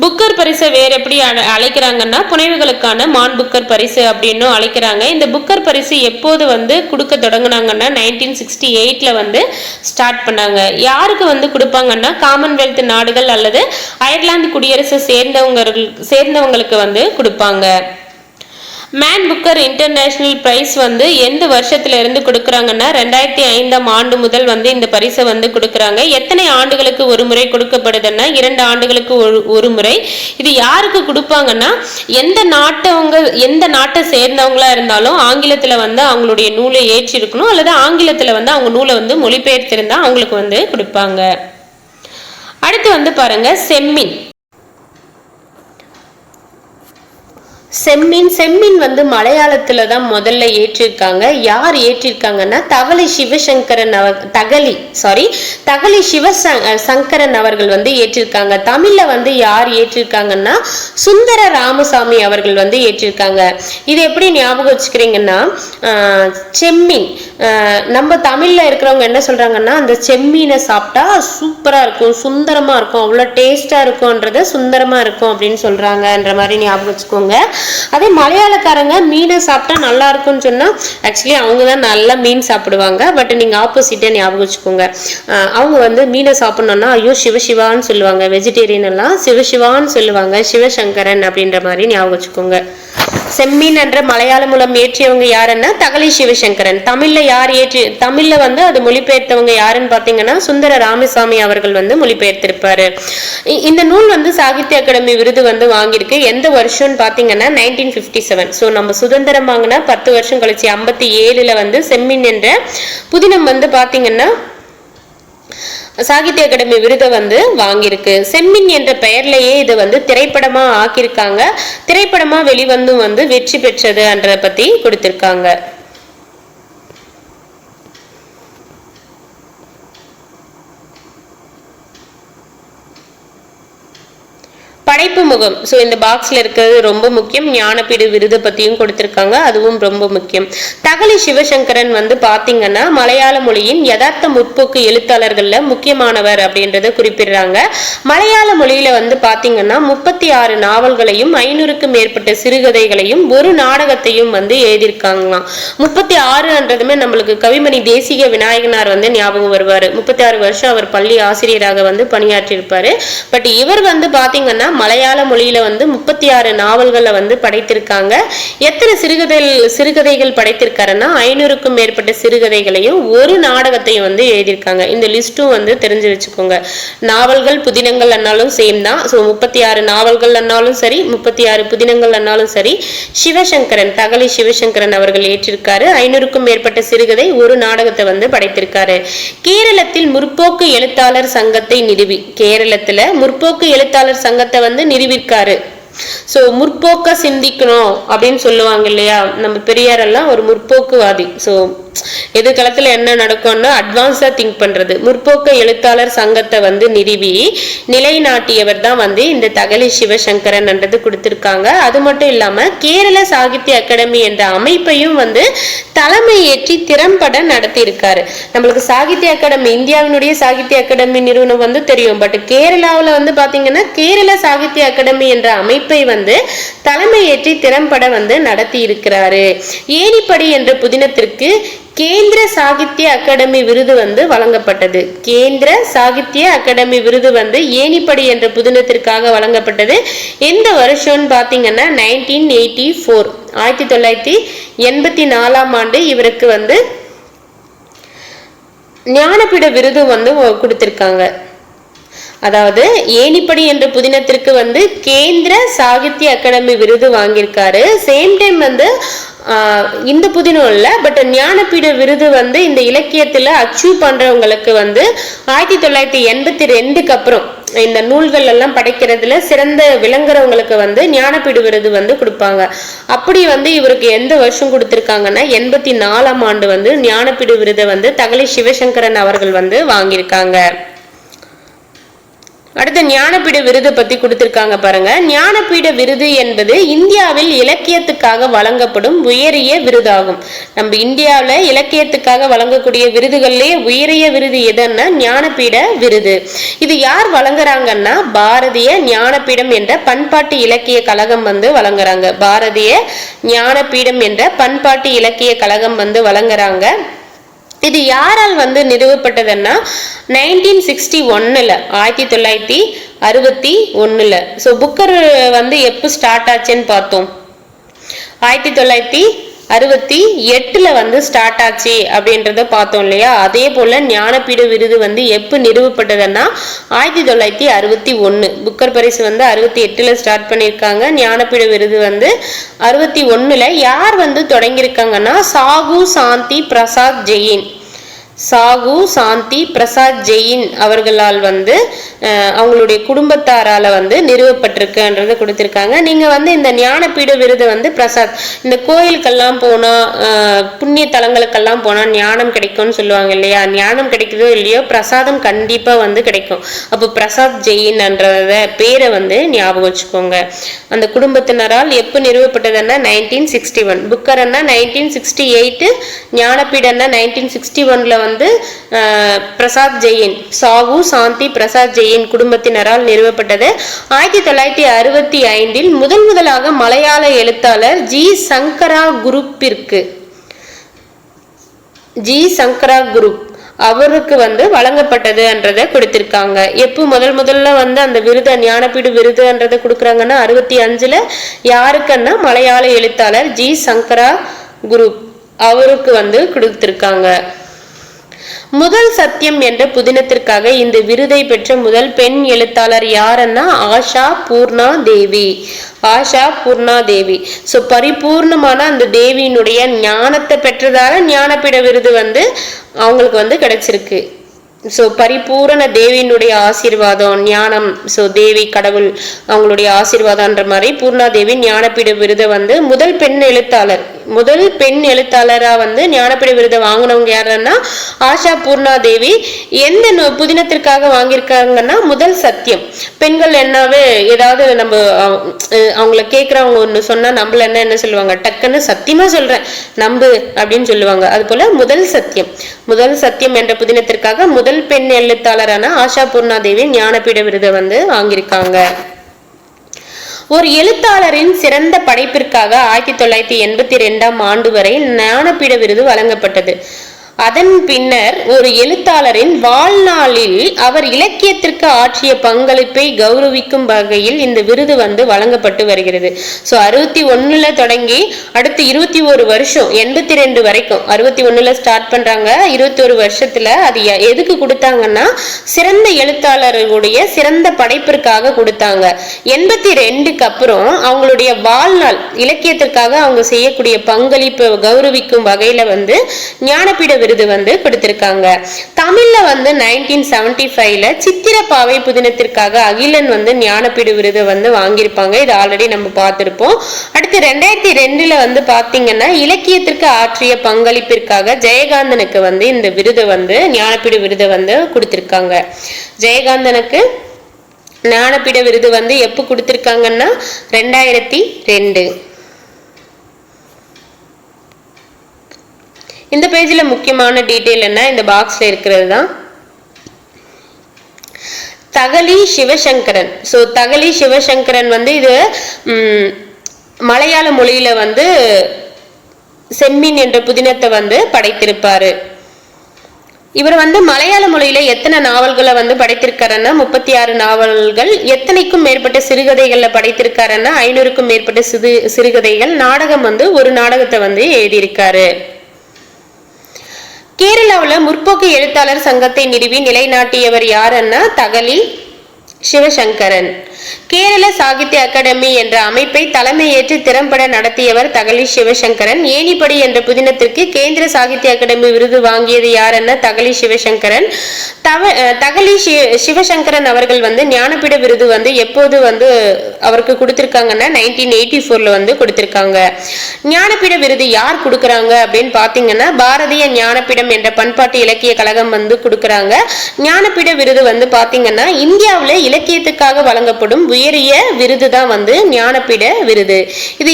புக்கர் பரிசை வேற எப்படி அழைக்கிறாங்கன்னா புனைவுகளுக்கான மான் புக்கர் பரிசு அப்படின்னு அழைக்கிறாங்க. இந்த புக்கர் பரிசு எப்போது வந்து கொடுக்க தொடங்கினாங்கன்னா 1968 வந்து ஸ்டார்ட் பண்ணாங்க. யாருக்கு வந்து கொடுப்பாங்கன்னா காமன்வெல்த் நாடுகள் அல்லது அயர்லாந்து குடியரசு சேர்ந்தவங்களுக்கு வந்து கொடுப்பாங்க. மேன் புக்கர் இன்டர்நேஷனல் பிரைஸ் வந்து எந்த வருஷத்துல இருந்து கொடுக்குறாங்கன்னா 2005ஆம் ஆண்டு முதல் வந்து இந்த பரிசை வந்து கொடுக்குறாங்க. எத்தனை ஆண்டுகளுக்கு ஒரு முறை கொடுக்கப்படுதுன்னா 2 ஆண்டுகளுக்கு ஒரு முறை. இது யாருக்கு கொடுப்பாங்கன்னா எந்த நாட்டை சேர்ந்தவங்களா இருந்தாலும் ஆங்கிலத்துல வந்து அவங்களுடைய நூலை ஏற்றி இருக்கணும் அல்லது ஆங்கிலத்துல வந்து அவங்க நூலை வந்து மொழிபெயர்த்திருந்தா அவங்களுக்கு வந்து கொடுப்பாங்க. அடுத்து வந்து பாருங்க செம்மீன். செம்மீன் வந்து மலையாளத்துல தான் முதல்ல ஏற்றிருக்காங்க. யார் ஏற்றிருக்காங்கன்னா தகழி சிவசங்கரன் அவர்கள் வந்து ஏற்றிருக்காங்க. தமிழ்ல வந்து யார் ஏற்றிருக்காங்கன்னா சுந்தர ராமசாமி அவர்கள் வந்து ஏற்றிருக்காங்க. இது எப்படி ஞாபகம் வச்சுக்கிறீங்கன்னா, செம்மீன் நம்ம தமிழ்ல இருக்கிறவங்க என்ன சொல்றாங்கன்னா அந்த செம்மீனை சாப்பிட்டா சூப்பரா இருக்கும், சுந்தரமா இருக்கும், அவ்வளவு டேஸ்டா இருக்கும்ன்றத சுந்தரமா இருக்கும் அப்படின்னு சொல்றாங்கன்ற மாதிரி ஞாபகம் வச்சுக்கோங்க. அதே மலையாளக்காரங்க மீனை சாப்பிட்டா நல்லா இருக்கும்னு சொன்னா ஆக்சுவலி அவங்க தான் நல்லா மீன் சாப்பிடுவாங்க. பட் நீங்க ஆப்போசிட்டா ஞாபகம் வச்சுக்கோங்க. அவங்க வந்து மீனை சாப்பிடணும்னா ஐயோ சிவசிவான்னு சொல்லுவாங்க. வெஜிடேரியன் எல்லாம் சிவசிவான்னு சொல்லுவாங்க, சிவசங்கரன் அப்படின்ற மாதிரி ஞாபகம் வச்சுக்கோங்க. செம்மீன் என்ற மலையாள மூலம் ஏற்றியவங்க யாருன்னா தகழி சிவசங்கரன். தமிழ்ல வந்து அது மொழிபெயர்த்தவங்க யாருன்னு பாத்தீங்கன்னா சுந்தர ராமசாமி அவர்கள் வந்து மொழிபெயர்த்திருப்பாரு. இந்த நூல் வந்து சாகித்ய அகாடமி விருது வந்து வாங்கியிருக்கு. எந்த வருஷம்னு பாத்தீங்கன்னா 1957. ஸோ நம்ம சுதந்திரம் வாங்கினா 10 வருஷம் கழிச்சு 57 வந்து செம்மீன் என்ற புதினம் வந்து பாத்தீங்கன்னா சாகித்ய அகாடமி விருதை வந்து வாங்கியிருக்கு. செம்மீன் என்ற பெயர்லயே இது வந்து திரைப்படமா ஆக்கியிருக்காங்க. திரைப்படமா வெளிவந்தும் வந்து வெற்றி பெற்றது என்ற பத்தி கொடுத்திருக்காங்க. படைப்பு முகம். ஸோ இந்த பாக்ஸ்ல இருக்கிறது ரொம்ப முக்கியம். ஞானபீடு விருது பத்தியும் கொடுத்திருக்காங்க, அதுவும் ரொம்ப முக்கியம். தகழி சிவசங்கரன் வந்து பாத்தீங்கன்னா மலையாள மொழியின் யதார்த்த முற்போக்கு எழுத்தாளர்கள்ல முக்கியமானவர் அப்படின்றத குறிப்பிடுறாங்க. மலையாள மொழியில வந்து பாத்தீங்கன்னா 36 நாவல்களையும் 500க்கும் மேற்பட்ட சிறுகதைகளையும் ஒரு நாடகத்தையும் வந்து எழுதியிருக்காங்களாம். 36ன்றதுமே நம்மளுக்கு கவிமணி தேசிக விநாயகனார் வந்து ஞாபகம் வருவாரு. 36 வருஷம் அவர் பள்ளி ஆசிரியராக வந்து பணியாற்றி இருப்பாரு. பட் இவர் வந்து பாத்தீங்கன்னா மலையாள மொழியில வந்து 36 நாவல்களை வந்து படைத்திருக்காங்க. எத்தனை சிறுகதைகள் படைத்திருக்காருன்னா 500க்கும் மேற்பட்ட சிறுகதைகளையும் ஒரு நாடகத்தையும் வந்து எழுதியிருக்காங்க. இந்த லிஸ்டும் வந்து தெரிஞ்சு வச்சுக்கோங்க. நாவல்கள் புதினங்கள் அன்னாலும் சேம் தான். ஸோ 36 நாவல்கள் அன்னாலும் சரி 36 புதினங்கள் அன்னாலும் சரி சிவசங்கரன் தகழி சிவசங்கரன் அவர்கள் ஏற்றிருக்காரு. 500க்கும் மேற்பட்ட சிறுகதை ஒரு நாடகத்தை வந்து படைத்திருக்காரு. கேரளத்தில் முற்போக்கு எழுத்தாளர் சங்கத்தை கேரளத்துல முற்போக்கு எழுத்தாளர் சங்கத்தை வந்து நிறுவிருக்காரு. சோ முற்போக்க சிந்திக்கணும் அப்படின்னு சொல்லுவாங்க இல்லையா, நம்ம பெரியார் எல்லாம் ஒரு முற்போக்குவாதி. சோ எதிர்காலத்துல என்ன நடக்கும்னு அட்வான்ஸா திங்க் பண்றது. முற்போக்கு எழுத்தாளர் சங்கத்தை வந்து நிறுவி நிலைநாட்டியவர் தான் வந்து இந்த தகழி சிவசங்கரன் என்றது கொடுத்திருக்காங்க. அது மட்டும் இல்லாம கேரள சாகித்ய அகாடமி என்ற அமைப்பையும் வந்து தலைமை ஏற்றி திறம்பட நடத்தி இருக்காரு. நம்மளுக்கு சாகித்ய அகாடமி, இந்தியாவினுடைய சாகித்ய அகாடமி நிறுவனம் வந்து தெரியும். பட் கேரளாவில் வந்து பாத்தீங்கன்னா கேரள சாகித்ய அகாடமி என்ற அமைப்பை வந்து தலைமை ஏற்றி திறம்பட வந்து நடத்தி இருக்கிறாரு. ஏணிப்படி என்ற புதினத்திற்கு கேந்திர சாகித்ய அகாடமி விருது வந்து வழங்கப்பட்டது. கேந்திர சாகித்ய அகாடமி விருது வந்து ஏணிப்படி என்ற புதினத்திற்காக வழங்கப்பட்டது. எந்த வருஷம்னு பாத்தீங்கன்னா 1984, 1984ஆம் ஆண்டு இவருக்கு வந்து ஞானபீட விருது வந்து கொடுத்திருக்காங்க. அதாவது ஏணிப்படி என்ற புதினத்திற்கு வந்து கேந்திர சாகித்ய அகாடமி விருது வாங்கியிருக்காரு. சேம் டைம் வந்து இந்த புதினம் இல்ல, பட் ஞானபீட விருது வந்து இந்த இலக்கியத்துல அச்சீவ் பண்றவங்களுக்கு வந்து 1982க்கு அப்புறம் இந்த நூல்கள் எல்லாம் படைக்கிறதுல சிறந்த விளங்குறவங்களுக்கு வந்து ஞானபீட விருது வந்து கொடுப்பாங்க. அப்படி வந்து இவருக்கு எந்த வருஷம் கொடுத்திருக்காங்கன்னா 84ஆம் ஆண்டு வந்து ஞானபீட விருதை வந்து தகழி சிவசங்கரன் அவர்கள் வந்து வாங்கியிருக்காங்க. அடுத்த ஞானபீட விருது பத்தி கொடுத்திருக்காங்க பாருங்க. ஞானபீட விருது என்பது இந்தியாவில் இலக்கியத்துக்காக வழங்கப்படும் உயரிய விருதாகும். நம்ம இந்தியாவில இலக்கியத்துக்காக வழங்கக்கூடிய விருதுகள்லயே உயரிய விருது எதுன்னா ஞானபீட விருது. இது யார் வழங்குறாங்கன்னா பாரதிய ஞானபீடம் என்ற பண்பாட்டு இலக்கிய கழகம் வந்து வழங்குறாங்க. பாரதிய ஞானபீடம் என்ற பண்பாட்டு இலக்கிய கழகம் வந்து வழங்குறாங்க. இது யாரால் வந்து நிறுவப்பட்டதுன்னா 1961, 1961. ஸோ புக்கர் வந்து எப்போ ஸ்டார்ட் ஆச்சுன்னு பார்த்தோம். 1968 வந்து ஸ்டார்ட் ஆச்சு அப்படின்றத பார்த்தோம் இல்லையா. அதே போல ஞானபீட விருது வந்து எப்போ நிறுவப்பட்டதுன்னா 1961. புக்கர் பரிசு வந்து 68 ஸ்டார்ட் பண்ணியிருக்காங்க. ஞானபீட விருது வந்து 61. யார் வந்து தொடங்கியிருக்காங்கன்னா சாகு சாந்தி பிரசாத் ஜெயின். சாகு சாந்தி பிரசாத் ஜெயின் அவர்களால் வந்து அவங்களுடைய குடும்பத்தாரால வந்து நிறுவப்பட்டிருக்குன்றதை கொடுத்திருக்காங்க. நீங்க வந்து இந்த ஞானபீட விருது வந்து பிரசாத், இந்த கோயிலுக்கெல்லாம் போனா புண்ணிய தலங்களுக்கெல்லாம் போனா ஞானம் கிடைக்கும்னு சொல்லுவாங்க இல்லையா. ஞானம் கிடைக்குதோ இல்லையோ பிரசாதம் கண்டிப்பா வந்து கிடைக்கும். அப்போ பிரசாத் ஜெயின் என்ற பேரை வந்து ஞாபகம் வச்சுக்கோங்க. அந்த குடும்பத்தினரால் எப்போ நிறுவப்பட்டதுன்னா 1961. புக்கர்னா 1968, ஞானபீடன்னா 1961 வந்து பிரசாத் ஜெயின், சாகு சாந்தி பிரசாத் ஜெயின் குடும்பத்தினரால் நிறுவப்பட்டது. 1965 முதலாக மலையாள எழுத்தாளர் ஜி சங்கரா குரூப் அவருக்கு வந்து வழங்கப்பட்டதுன்றதை கொடுத்திருக்காங்க. எப்போ முதல்ல வந்து அந்த விருது ஞானபீட விருதுன்றதை கொடுக்குறாங்கன்னா 65. யாருக்குன்னா மலையாள எழுத்தாளர் ஜி சங்கரா குரூப் அவருக்கு வந்து கொடுத்திருக்காங்க. முதல் சத்தியம் என்ற புதினத்திற்காக இந்த விருதை பெற்ற முதல் பெண் எழுத்தாளர் யாருன்னா ஆஷா பூர்ணா தேவி. ஆஷா பூர்ணா தேவி. ஸோ பரிபூர்ணமான அந்த தேவியினுடைய ஞானத்தை பெற்றதால ஞானபீட விருது வந்து அவங்களுக்கு வந்து கிடைச்சிருக்கு. ஸோ பரிபூரண தேவியினுடைய ஆசீர்வாதம், ஞானம், ஸோ தேவி கடவுள் அவங்களுடைய ஆசீர்வாதம்ன்ற மாதிரி பூர்ணாதேவி ஞானபீட விருதை வந்து முதல் பெண் எழுத்தாளரா வந்து ஞானபீட விருதை வாங்கினவங்க யாருன்னா ஆஷா பூர்ணாதேவி. எந்த புதினத்திற்காக வாங்கியிருக்காங்கன்னா முதல் சத்தியம். பெண்கள் என்னாவே ஏதாவது நம்ம அவங்கள கேட்கிறவங்க ஒண்ணு சொன்னா நம்மள என்ன சொல்லுவாங்க, டக்குன்னு சத்தியமா சொல்றேன் நம்பு அப்படின்னு சொல்லுவாங்க. அது போல முதல் சத்தியம் என்ற புதினத்திற்காக முதல் பெண் எழுத்தாளரான ஆஷா பூர்ணாதேவி ஞானபீட விருதை வந்து வாங்கியிருக்காங்க. ஒரு எழுத்தாளரின் சிறந்த படைப்பிற்காக 1982ஆம் ஆண்டு வரை ஞானபீட விருது வழங்கப்பட்டது. அதன் பின்னர் ஒரு எழுத்தாளரின் வாழ்நாளில் அவர் இலக்கியத்திற்கு ஆற்றிய பங்களிப்பை கௌரவிக்கும் வகையில் இந்த விருது வந்து வழங்கப்பட்டு வருகிறது. ஸோ 61 தொடங்கி அடுத்து 21 வருஷம் 82 வரைக்கும் 61 ஸ்டார்ட் பண்றாங்க. 21 வருஷத்துல அது எதுக்கு கொடுத்தாங்கன்னா சிறந்த எழுத்தாளர்களுடைய சிறந்த படைப்பிற்காக கொடுத்தாங்க. 82க்கு அப்புறம் அவங்களுடைய வாழ்நாள் இலக்கியத்திற்காக அவங்க செய்யக்கூடிய பங்களிப்பை கௌரவிக்கும் வகையில வந்து ஞானபீட விருது வந்து கொடுத்திருக்காங்க. தமிழ்ல வந்து 1975ல சித்திரப்பாவை புதினத்திற்காக அகிலன் வந்து ஞானபீட விருது வந்து வாங்கியிருப்பாங்க. இது ஆல்ரெடி நம்ம பார்த்திருப்போம். அடுத்து 2002ல வந்து பாத்தீங்கன்னா இலக்கியத்திற்கு ஆற்றிய பங்களிப்பிற்காக ஜெயகாந்தனுக்கு வந்து இந்த விருது வந்து ஞானபீட விருது வந்து கொடுத்திருக்காங்க. ஜெயகாந்தனுக்கு ஞானபீட விருது வந்து எப்போ கொடுத்திருக்காங்கன்னா 2002. இந்த பேஜ்ல முக்கியமான டீடைல் என்ன, இந்த பாக்ஸ்ல இருக்கிறது தான். தகலி சிவசங்கரன். ஸோ தகலி சிவசங்கரன் வந்து இது மலையாள மொழியில வந்து செம்மின் என்ற புதினத்தை வந்து படைத்திருப்பாரு. இவர் வந்து மலையாள மொழியில எத்தனை நாவல்களை வந்து படைத்திருக்காருன்னா 36 நாவல்கள், எத்தனைக்கும் மேற்பட்ட சிறுகதைகள்ல படைத்திருக்காருன்னா 500க்கும் மேற்பட்ட சிறுகதைகள், நாடகம் வந்து ஒரு நாடகத்தை வந்து எழுதியிருக்காரு. கேரளாவில் முற்போக்கு எழுத்தாளர் சங்கத்தை நிறுவி நிலைநாட்டியவர் யாருன்னா தகலி சிவசங்கரன். கேரள சாகித்ய அகாடமி என்ற அமைப்பை தலைமையேற்று திறம்பட நடத்தியவர் தகலி சிவசங்கரன். ஏணிப்படி என்ற புதினத்திற்கு கேந்திர சாகித்ய அகாடமி விருது வாங்கியது யாருன்னா தகலி சிவசங்கரன். தகலி சிவசங்கரன் அவர்கள் வந்து ஞானபீட விருது வந்து எப்போது வந்து அவருக்கு கொடுத்திருக்காங்கன்னா 1984ல வந்து கொடுத்திருக்காங்க. ஞானபீட விருது யார் கொடுக்கறாங்க அப்படின்னு பாத்தீங்கன்னா பாரதிய ஞானபீடம் என்ற பண்பாட்டு இலக்கிய கழகம் வந்து கொடுக்கறாங்க. ஞானபீட விருது வந்து பாத்தீங்கன்னா இந்தியாவில இலக்கியத்துக்காக வழங்கப்படும் உயரிய விருது தான் வந்து ஞானபீட விருது. இது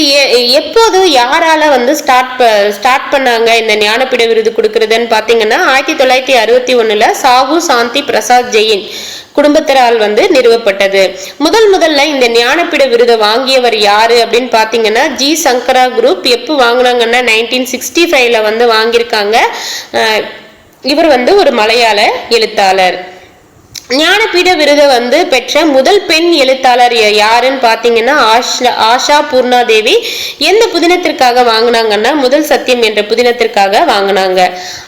எப்போது யாரால வந்து ஸ்டார்ட் பண்ணாங்க இந்த ஞானபீட விருது கொடுக்கறதுன்னு பாத்தீங்கன்னா 1961ல சாகு சாந்தி பிரசாத் ஜெயின் குடும்பத்தினரால் வந்து நிறுவப்பட்டது. முதல்ல இந்த ஞானபீட விருதை வாங்கியவர் யாரு அப்படின்னு பாத்தீங்கன்னா ஜி சங்கரா குரூப். எப்போ வாங்கினாங்கன்னா 1965ல வந்து வாங்கியிருக்காங்க. இவர் வந்து ஒரு மலையாள எழுத்தாளர். ஞானபீட விருதை வந்து பெற்ற முதல் பெண் எழுத்தாளர் யாருன்னு பாத்தீங்கன்னா ஆஷா பூர்ணா தேவி. எந்த புதினத்திற்காக வாங்கினாங்கன்னா முதல் சத்தியம் என்ற புதினத்திற்காக வாங்கினாங்க.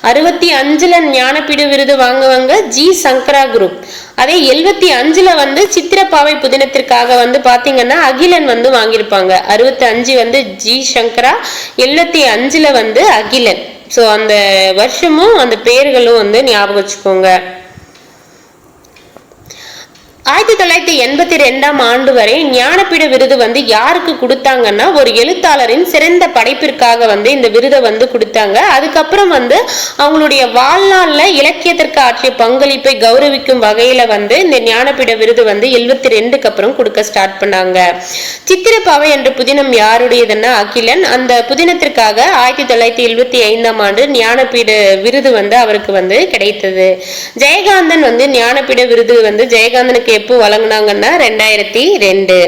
65ல ஞானபீட விருது வாங்குவாங்க ஜி சங்கரா குரூப். அதே 75ல வந்து சித்திரப்பாவை புதினத்திற்காக வந்து பாத்தீங்கன்னா அகிலன் வந்து வாங்கியிருப்பாங்க. 65 வந்து ஜி சங்கரா, 75ல வந்து அகிலன். ஸோ அந்த வருஷமும் அந்த பேர்களும் வந்து ஞாபகம் வச்சுக்கோங்க. 1982 ஆண்டு வரை ஞானபீட விருது வந்து யாருக்கு கொடுத்தாங்கன்னா ஒரு எழுத்தாளரின் சிறந்த படைப்பிற்காக வந்து இந்த விருதை வந்து கொடுத்தாங்க. அதுக்கப்புறம் வந்து அவங்களுடைய வாழ்நாள்ல இலக்கியத்திற்கு ஆற்றிய பங்களிப்பை கௌரவிக்கும் வகையில வந்து இந்த ஞானபீட விருது வந்து 72க்கு அப்புறம் கொடுக்க ஸ்டார்ட் பண்ணாங்க. சித்திரப்பாவை என்ற புதினம் யாருடையதுன்னா அகிலன். அந்த புதினத்திற்காக 1975 ஆண்டு ஞானபீட விருது வந்து அவருக்கு வந்து கிடைத்தது. ஜெயகாந்தன் வந்து ஞானபீட விருது வந்து ஜெயகாந்தனுக்கு எப்போ வழங்கினாங்கன்னா 2002.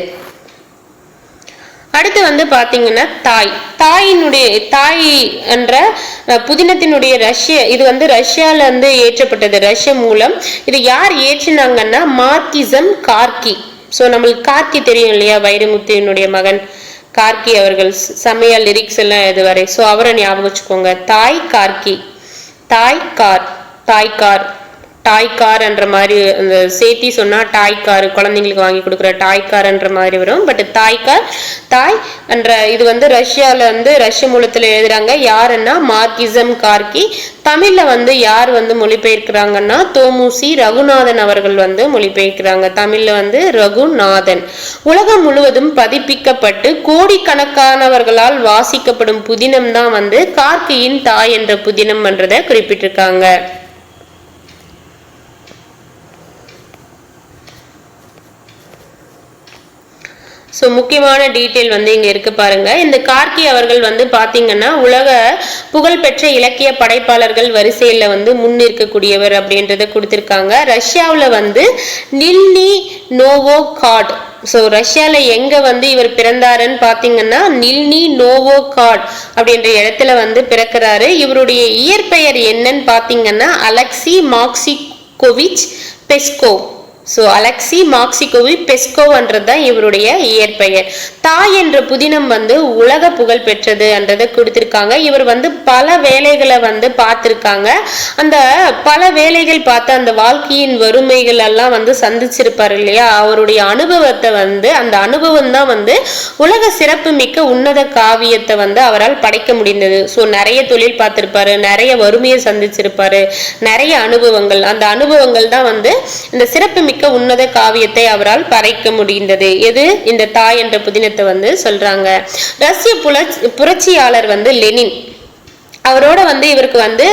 அடுத்து வந்து பாத்தீங்கன்னா தாய் என்ற புதினத்தினுடைய இது வந்து ரஷ்யால இருந்து ஏற்றப்பட்டது, ரஷ்ய மூலம். இது யார் ஏற்றினாங்கன்னா மார்க்கிசம் கார்கி. ஸோ நம்மளுக்கு கார்கி தெரியும் இல்லையா, வைரமுத்துவினுடைய மகன் கார்கி அவர்கள் சமையல் லிரிக்ஸ் எல்லாம் இதுவரை. ஸோ அவரை ஞாபகம் வச்சுக்கோங்க. கார்கி, டாய் கார் என்ற மாதிரி அந்த சேர்த்தி சொன்னா டாய் கார் குழந்தைங்களுக்கு வாங்கி கொடுக்குற டாய் கார் என்ற மாதிரி வரும். பட் தாய் என்ற இது வந்து ரஷ்யால வந்து ரஷ்ய மூலத்துல எழுதுறாங்க. யாருன்னா மார்க்கிசம் கார்கி. தமிழ்ல வந்து யார் வந்து மொழிபெயர்க்கிறாங்கன்னா தோமுசி ரகுநாதன் அவர்கள் வந்து மொழிபெயர்க்கிறாங்க. தமிழ்ல வந்து ரகுநாதன். உலகம் முழுவதும் பதிப்பிக்கப்பட்டு கோடிக்கணக்கானவர்களால் வாசிக்கப்படும் புதினம் தான் வந்து கார்கியின் தாய் என்ற புதினம் என்றதை குறிப்பிட்டிருக்காங்க. ஸோ முக்கியமான டீட்டெயில் வந்து இங்க இருக்கு பாருங்க. இந்த கார்கி அவர்கள் வந்து பாத்தீங்கன்னா உலக புகழ்பெற்ற இலக்கிய படைப்பாளர்கள் வரிசையில வந்து முன்னிற்கக்கூடியவர் அப்படின்றத கொடுத்திருக்காங்க. ரஷ்யாவில் வந்து நில்னி நோவோகார்ட். ஸோ ரஷ்யால எங்க வந்து இவர் பிறந்தாருன்னு பாத்தீங்கன்னா நில்னி நோவோகார்ட் அப்படின்ற இடத்துல வந்து பிறக்கிறாரு. இவருடைய இயற்பெயர் என்னன்னு பாத்தீங்கன்னா அலெக்சி மாக்சிகோவிச் பெஸ்கோவ். ஸோ அலெக்சி மார்க்சிகோவி பெஸ்கோவ்ன்றது தான் இவருடைய இயற்பெயர். தாய் என்ற புதினம் வந்து உலக புகழ் பெற்றது என்றதை கொடுத்திருக்காங்க. இவர் வந்து பல வேலைகளை வந்து பார்த்திருக்காங்க. அந்த பல வேலைகள் பார்த்து அந்த வாழ்க்கையின் வறுமைகள் எல்லாம் வந்து சந்திச்சிருப்பாரு இல்லையா, அவருடைய அனுபவத்தை வந்து அந்த அனுபவம் தான் வந்து உலக சிறப்பு மிக்க உன்னத காவியத்தை வந்து அவரால் படைக்க முடிந்தது. ஸோ நிறைய தொழில் பார்த்திருப்பாரு, நிறைய வறுமையை சந்திச்சிருப்பாரு, நிறைய அனுபவங்கள், அந்த அனுபவங்கள் தான் வந்து இந்த சிறப்பு மிக்க உன்னத காவியத்தை அவரால் படைக்க முடிந்தது. எது? இந்த தாய் என்ற புதினத்தை வந்து சொல்றாங்க. ரஷ்ய புரட்சியாளர் வந்து லெனின், அவரோட வந்து இவருக்கு வந்து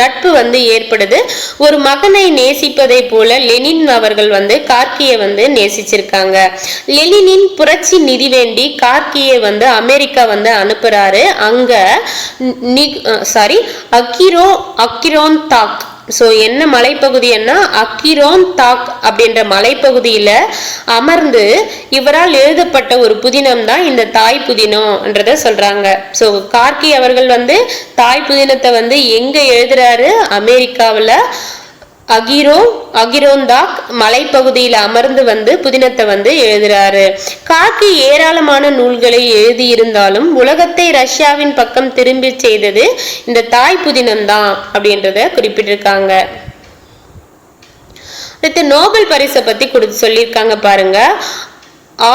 நட்பு வந்து ஏற்படுது. ஒரு மகனை நேசிப்பதை போல லெனின் அவர்கள் வந்து கார்கியை வந்து நேசிச்சிருக்காங்க. லெனினின் புரட்சி நிதி வேண்டி கார்கியை வந்து அமெரிக்கா வந்து அனுப்புறாரு. அங்க அக்கிரோன் தாக், ஸோ என்ன மலைப்பகுதி என்ன அக்கிரோன் தாக் அப்படின்ற மலைப்பகுதியில அமர்ந்து இவரால் எழுதப்பட்ட ஒரு புதினம் தான் இந்த தாய் புதினம்ன்றத சொல்றாங்க. ஸோ கார்கி அவர்கள் வந்து தாய் புதினத்தை வந்து எங்க எழுதுறாரு? அமெரிக்காவில் அகிரோந்தாக் மலைப்பகுதியில் அமர்ந்து வந்து புதினத்தை வந்து எழுதுறாரு. கார்கி ஏராளமான நூல்களை எழுதியிருந்தாலும் உலகத்தை ரஷ்யாவின் பக்கம் திரும்பி செய்தது இந்த தாய் புதினம் தான் அப்படின்றத குறிப்பிட்டிருக்காங்க. அடுத்து நோபல் பரிசை பத்தி சொல்லியிருக்காங்க பாருங்க.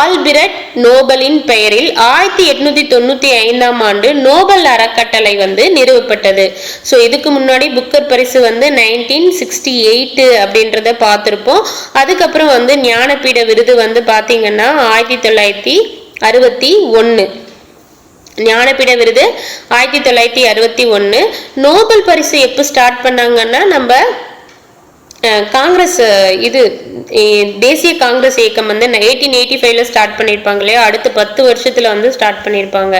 ஆல்பிரட் நோபலின் பெயரில் 1895ஆம் ஆண்டு நோபல் அறக்கட்டளை வந்து நிறுவப்பட்டது. ஸோ இதுக்கு முன்னாடி புக்கர் பரிசு வந்து 1968 அப்படின்றத பார்த்துருப்போம். அதுக்கப்புறம் வந்து ஞானபீட விருது வந்து பார்த்தீங்கன்னா 1961 ஞானபீட விருது 1961. நோபல் பரிசு எப்போ ஸ்டார்ட் பண்ணாங்கன்னா நம்ம காங்கிரஸ் இது தேசிய காங்கிரஸ் இயக்கம் வந்து 1885 ஸ்டார்ட் பண்ணியிருப்பாங்க இல்லையா, அடுத்த 10 வருஷத்துல வந்து ஸ்டார்ட் பண்ணியிருப்பாங்க.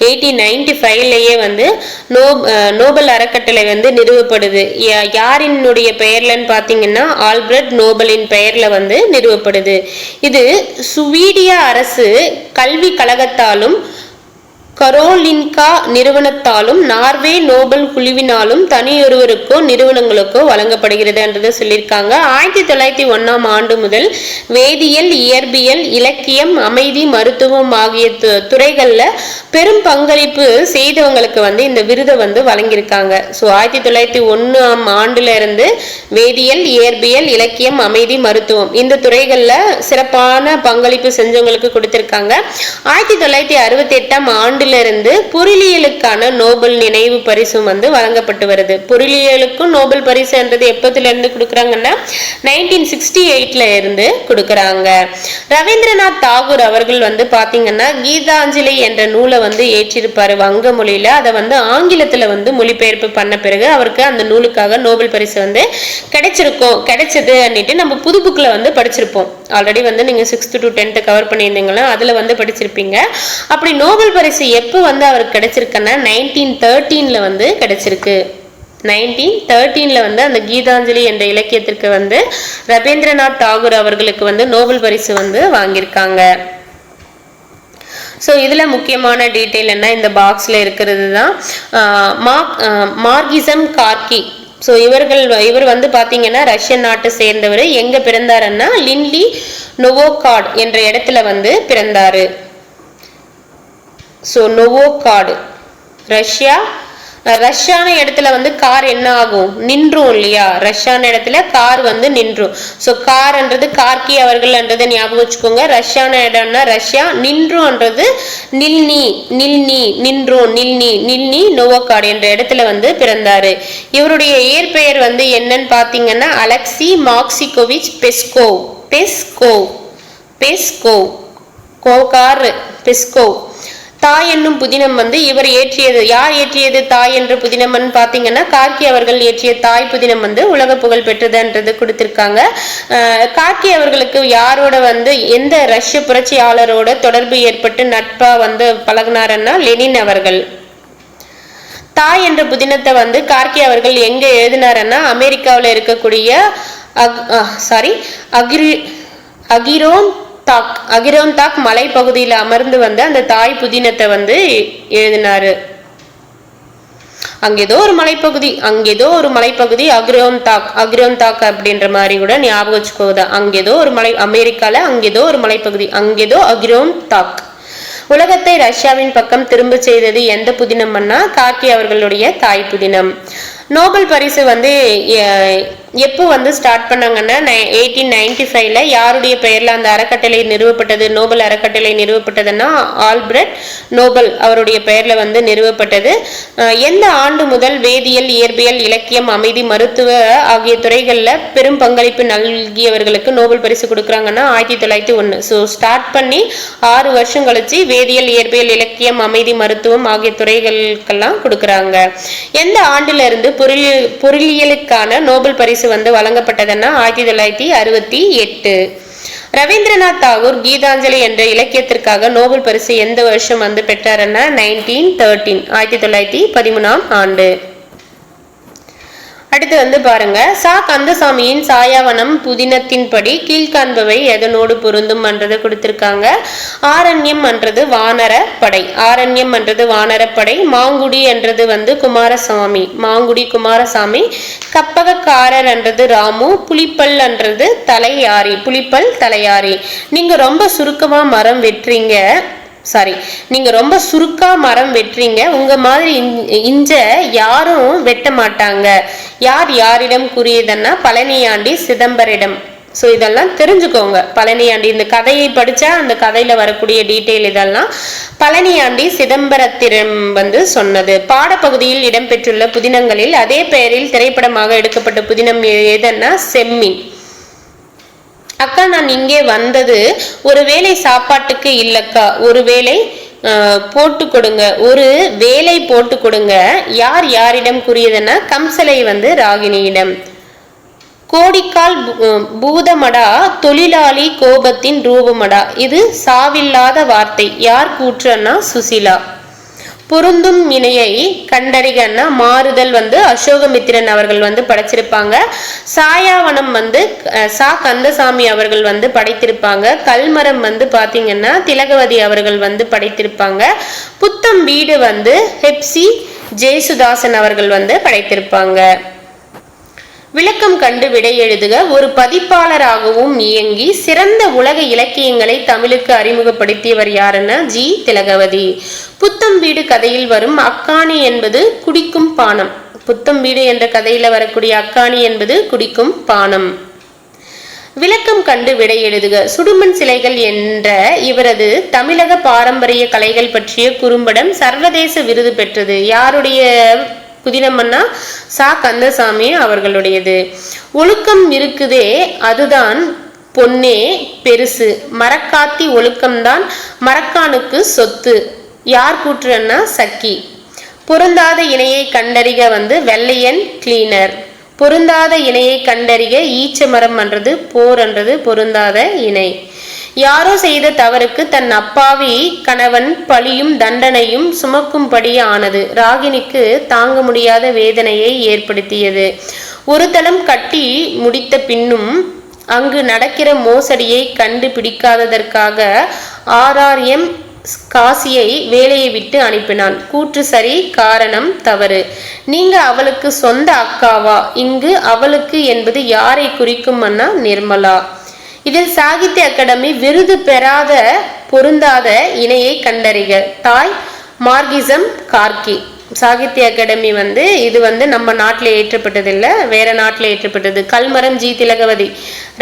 1895லயே வந்து நோபல் அறக்கட்டளை வந்து நிறுவப்படுது. யாரினுடைய பெயர்லன்னு பார்த்தீங்கன்னா ஆல்பிரட் நோபலின் பெயர்ல வந்து நிறுவப்படுது. இது சுவீடிய அரசு கல்வி கழகத்தாலும் கரோலின்கா நிறுவனத்தாலும் நார்வே நோபல் குழுவினாலும் தனியொருவருக்கோ நிறுவனங்களுக்கோ வழங்கப்படுகிறது என்றதை சொல்லியிருக்காங்க. 1901ஆம் ஆண்டு முதல் வேதியியல், இயற்பியல், இலக்கியம், அமைதி, மருத்துவம் ஆகிய துறைகள்ல பெரும் பங்களிப்பு செய்தவங்களுக்கு வந்து இந்த விருதை வந்து வழங்கியிருக்காங்க. ஸோ 1901ஆம் ஆண்டுல இருந்து வேதியியல், இயற்பியல், இலக்கியம், அமைதி, மருத்துவம் இந்த துறைகள்ல சிறப்பான பங்களிப்பு செஞ்சவங்களுக்கு கொடுத்திருக்காங்க. 1968ஆம் ஆண்டு இருந்து பொருளியலுக்கான நோபல் நினைவு பரிசும் வந்து வழங்கப்பட்டு வருது. பொருளியலுக்கும் நோபல் பரிசு என்றது எப்பத்துல இருந்து கொடுக்கறாங்கன்னா 1968ல இருந்து கொடுக்கறாங்க. ரவீந்திரநாத் தாகூர் அவர்கள் வந்து பாத்தீங்கன்னா கீதாஞ்சலி என்ற நூலை வந்து ஏற்றிருப்பாரு வங்க மொழியில. அதை வந்து ஆங்கிலத்துல வந்து மொழிபெயர்ப்பு பண்ண பிறகு அவருக்கு அந்த நூலுக்காக நோபல் பரிசு வந்து கிடைச்சது அப்படின்ட்டு நம்ம புது புக்ல வந்து படிச்சிருப்போம். ஆல்ரெடி வந்து நீங்க 6th to 10th கவர் பண்ணியிருந்தீங்களா, அதுல வந்து படிச்சிருப்பீங்க. அப்படி நோபல் பரிசு எப்போ வந்து அவருக்கு கிடைச்சிருக்குன்னா 1913ல வந்து கிடைச்சிருக்கு. 1913ல வந்து அந்த கீதாஞ்சலி என்ற இலக்கியத்திற்கு வந்து ரவீந்திரநாத் தாகூர் அவர்களுக்கு வந்து நோபல் பரிசு வந்து வாங்கியிருக்காங்க. ஸோ இதில் முக்கியமான டீட்டெயில் என்ன இந்த பாக்ஸில் இருக்கிறது தான் மார்கிசம் கார்கி. ஸோ இவர் வந்து பார்த்தீங்கன்னா ரஷ்யன் நாட்டை சேர்ந்தவர். எங்கே பிறந்தாருன்னா லின்லி நோவோகாட் என்ற இடத்துல வந்து பிறந்தாரு. ஸோ நோவோகாடு ரஷ்யான இடத்துல வந்து கார் என்ன ஆகும்? நின்றும் இல்லையா? ரஷ்யான இடத்துல கார் வந்து நின்றும். ஸோ கார்ன்றது கார்கி அவர்கள்ன்றதை ஞாபகம் வச்சுக்கோங்க. ரஷ்யான இடம்னா ரஷ்யா, நின்றுன்றது நில்னி நோவோகாட் என்ற இடத்துல வந்து பிறந்தாரு. இவருடைய இயற்பெயர் வந்து என்னன்னு பார்த்தீங்கன்னா அலெக்சி மார்க்சிகோவிச் பெஸ்கோவ். தாய் என்னும் புதினம் வந்து இவர் ஏற்றியது. யார் ஏற்றியது தாய் என்ற புதினம் பார்த்தீங்கன்னா கார்கி அவர்கள் ஏற்றிய தாய் புதினம் வந்து உலக புகழ் பெற்றதுன்றது கொடுத்திருக்காங்க. கார்கி அவர்களுக்கு யாரோட வந்து எந்த ரஷ்ய புரட்சியாளரோட தொடர்பு ஏற்பட்டு நட்பா வந்து பழகினாருன்னா லெனின் அவர்கள். தாய் என்ற புதினத்தை வந்து கார்கி அவர்கள் எங்க எழுதினாருன்னா அமெரிக்காவில் இருக்கக்கூடிய அகிரோந்தாக் மலைப்பகுதியில் அமர்ந்து வந்து அந்த தாய் புதினத்தை வந்து எழுதினாரு. அங்கேதோ ஒரு மலைப்பகுதி, அங்கேதோ ஒரு மலைப்பகுதி, அக்ரோந்தாக் அப்படின்ற மாதிரி கூட ஞாபகம் வச்சுக்கோதா. அங்கேதோ ஒரு மலை, அமெரிக்கால அங்கேதோ ஒரு மலைப்பகுதி, அங்கேதோ அக்ரோந்தாக். உலகத்தை ரஷ்யாவின் பக்கம் திரும்ப செய்தது எந்த புதினம்னா கார்கி அவர்களுடைய தாய் புதினம். நோபல் பரிசு வந்து எப்போ வந்து ஸ்டார்ட் பண்ணாங்கன்னா 1895ல யாருடைய பெயர்ல அந்த அறக்கட்டளை நிறுவப்பட்டது, நோபல் அறக்கட்டளை நிறுவப்பட்டதுன்னா ஆல்பிரட் நோபல் அவருடைய பெயர்ல வந்து நிறுவப்பட்டது. எந்த ஆண்டு முதல் வேதியியல், இயற்பியல், இலக்கியம், அமைதி, மருத்துவ ஆகிய துறைகள்ல பெரும் பங்களிப்பு நல்கியவர்களுக்கு நோபல் பரிசு கொடுக்குறாங்கன்னா 1901. ஸோ ஸ்டார்ட் பண்ணி 6 வருஷம் கழிச்சு வேதியியல், இயற்பியல், இலக்கியம், அமைதி, மருத்துவம் ஆகிய துறைகளுக்கெல்லாம் கொடுக்குறாங்க. எந்த ஆண்டுல இருந்து பொருளியலுக்கான நோபல் பரிசு வந்து வழங்கப்பட்டதுன்னா 1968. ரவீந்திரநாத் தாகூர் கீதாஞ்சலி என்ற இலக்கியத்திற்காக நோபல் பரிசு எந்த வருஷம் வந்து பெற்றாருன்னா 1913 ஆண்டு. அடுத்து வந்து பாருங்க, சா கந்தசாமியின் சாயாவனம் புதினத்தின்படி கீழ்காண்பவை எதனோடு பொருந்தும் என்றது கொடுத்திருக்காங்க. ஆரண்யம் என்றது வானர படை, ஆரண்யம் என்றது வானரப்படை. மாங்குடி என்றது வந்து குமாரசாமி, மாங்குடி குமாரசாமி. கப்பகக்காரர் என்றது ராமு. புலிப்பல் என்றது தலையாரி, புலிப்பல் தலையாரி. நீங்க ரொம்ப சுருக்கமா மரம் வெட்டுறீங்க, நீங்க ரொம்ப சுருக்கா மரம் வெட்டுறீங்க, உங்க மாதிரி இஞ்ச யாரும் வெட்ட மாட்டாங்க. யார் யாரிடம் கூறியதுன்னா பழனியாண்டி சிதம்பரிடம். ஸோ இதெல்லாம் தெரிஞ்சுக்கோங்க. பழனியாண்டி, இந்த கதையை படிச்சா அந்த கதையில வரக்கூடிய டீட்டெயில் இதெல்லாம் பழனியாண்டி சிதம்பரத்திடம் வந்து சொன்னது. பாடப்பகுதியில் இடம்பெற்றுள்ள புதினங்களில் அதே பெயரில் திரைப்படமாக எடுக்கப்பட்ட புதினம் எதுன்னா செம்மீன். அக்கா, நான் இங்கே வந்தது ஒரு வேளை சாப்பாட்டுக்கு இல்லக்கா, ஒரு வேளை போட்டு கொடுங்க, ஒரு வேலை போட்டு கொடுங்க. யார் யாரிடம் கூறியதுன்னா கம்சலை வந்து ராகினியிடம். கோடிக்கால் பூதமடா, தொழிலாளி கோபத்தின் ரூபமடா. இது சாவில்லாத வார்த்தை. யார் கூற்றுன்னா சுசிலா. பொருந்தும் இணையை கண்டறிகன்னா மாறுதல் வந்து அசோகமித்திரன் அவர்கள் வந்து படைச்சிருப்பாங்க. சாயாவனம் வந்து சா கந்தசாமி அவர்கள் வந்து படைத்திருப்பாங்க. கல்மரம் வந்து பாத்தீங்கன்னா திலகவதி அவர்கள் வந்து படைத்திருப்பாங்க. புத்தம் வீடு வந்து ஹெப்சி ஜெயசுதாசன் அவர்கள் வந்து படைத்திருப்பாங்க. விளக்கம் கண்டு விடை எழுதுக. ஒரு பதிப்பாளராகவும் இயங்கி சிறந்த உலக இலக்கியங்களை தமிழுக்கு அறிமுகப்படுத்தியவர் யாருன்னா ஜி திலகவதி. புத்தம் வீடு கதையில் வரும் அக்காணி என்பது குடிக்கும் பானம். புத்தம் வீடு என்ற கதையில வரக்கூடிய அக்காணி என்பது குடிக்கும் பானம். விளக்கம் கண்டு விடை எழுதுக. சுடுமண் சிலைகள் என்ற இவரது தமிழக பாரம்பரிய கலைகள் பற்றிய குறும்படம் சர்வதேச விருது பெற்றது. யாருடைய புதினம்னா சா கந்தசாமி அவர்களுடையது. ஒழுக்கம் இருக்குதே அதுதான் பொன்னே பெருசு, மரக்காத்தி ஒழுக்கம்தான் மரக்கானுக்கு சொத்து. யார் கூற்றுன்னா சக்கி. பொருந்தாத இணையை கண்டறிக வந்து வெள்ளையன் கிளீனர். பொருந்தாத இணையை கண்டறிக ஈச்ச மரம் என்றது போர் என்றது பொருந்தாத இணை. யாரோ செய்த தவறுக்கு தன் அப்பாவி கணவன் பழியும் தண்டனையும் சுமக்கும்படி ஆனது. ராகினிக்கு தாங்க முடியாத வேதனையை ஏற்படுத்தியது. ஒரு தளம் கட்டி முடித்த பின்னும் அங்கு நடக்கிற மோசடியை கண்டுபிடிக்காததற்காக RRM காசியை வேலையை விட்டு அனுப்பினான். கூற்று சரி, காரணம் தவறு. நீங்க அவளுக்கு சொந்த அக்காவா? இங்கு அவளுக்கு என்பது யாரை குறிக்கும்னா நிர்மலா. இதில் சாகித்ய அகாடமி விருது பெறாத பொருந்தாத இணையை கண்டறிக. தாய் மார்கிசம் கார்கி. சாகித்ய அகாடமி வந்து இது வந்து நம்ம நாட்டில் ஏற்றப்பட்டது இல்லை, வேற நாட்டில் ஏற்றப்பட்டது. கல்மரம் ஜி திலகவதி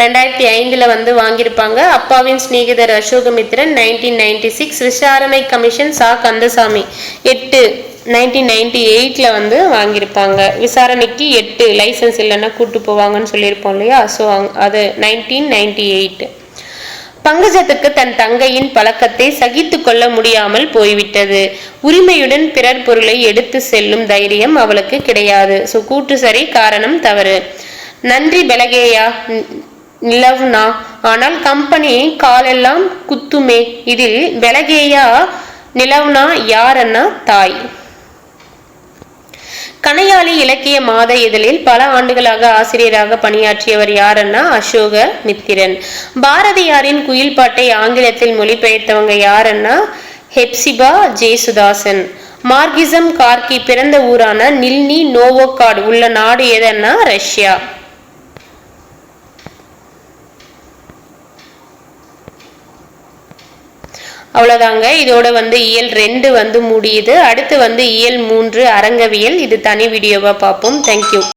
2005 வந்து வாங்கியிருப்பாங்க. அப்பாவின் சிநேகிதர் அசோகமித்திரன் 1996. விசாரணை கமிஷன் சா கந்தசாமி 1998 வந்து வாங்கியிருப்பாங்க. விசாரணைக்கு 8 லைசன்ஸ் இல்லைன்னா கூட்டு போவாங்கன்னு சொல்லியிருப்போம் இல்லையா. ஸோ அது 1998. பங்கஜத்துக்கு தன் தங்கையின் பழக்கத்தை சகித்து கொள்ள முடியாமல் போய்விட்டது. உரிமையுடன் பிறர் பொருளை எடுத்து செல்லும் தைரியம் அவளுக்கு கிடையாது. ஸோ கூற்று சரி, காரணம் தவறு. நன்றி பெலகேயா நிலவ்னா. ஆனால் கம்பெனி காலெல்லாம் குத்துமே. இதில் பெலகேயா நிலவ்னா யாருன்னா தாய். கணையாளி இலக்கிய மாத இதழில் பல ஆண்டுகளாக ஆசிரியராக பணியாற்றியவர் யாருன்னா அசோக மித்திரன். பாரதியாரின் குயில் பாட்டை ஆங்கிலத்தில் மொழிபெயர்த்தவங்க யாருன்னா ஹெப்சிபா ஜெயசுதாசன். மார்கிசம் கார்கி பிறந்த ஊரான நில்னி நோவோகார்ட் உள்ள நாடு எதுன்னா ரஷ்யா. அவ்வளவுதாங்க. இதோட இயல் 2 முடியுது. அடுத்து இயல் 3 அரங்கவியல். இது தனி வீடியோவா பார்ப்போம். தேங்க்யூ.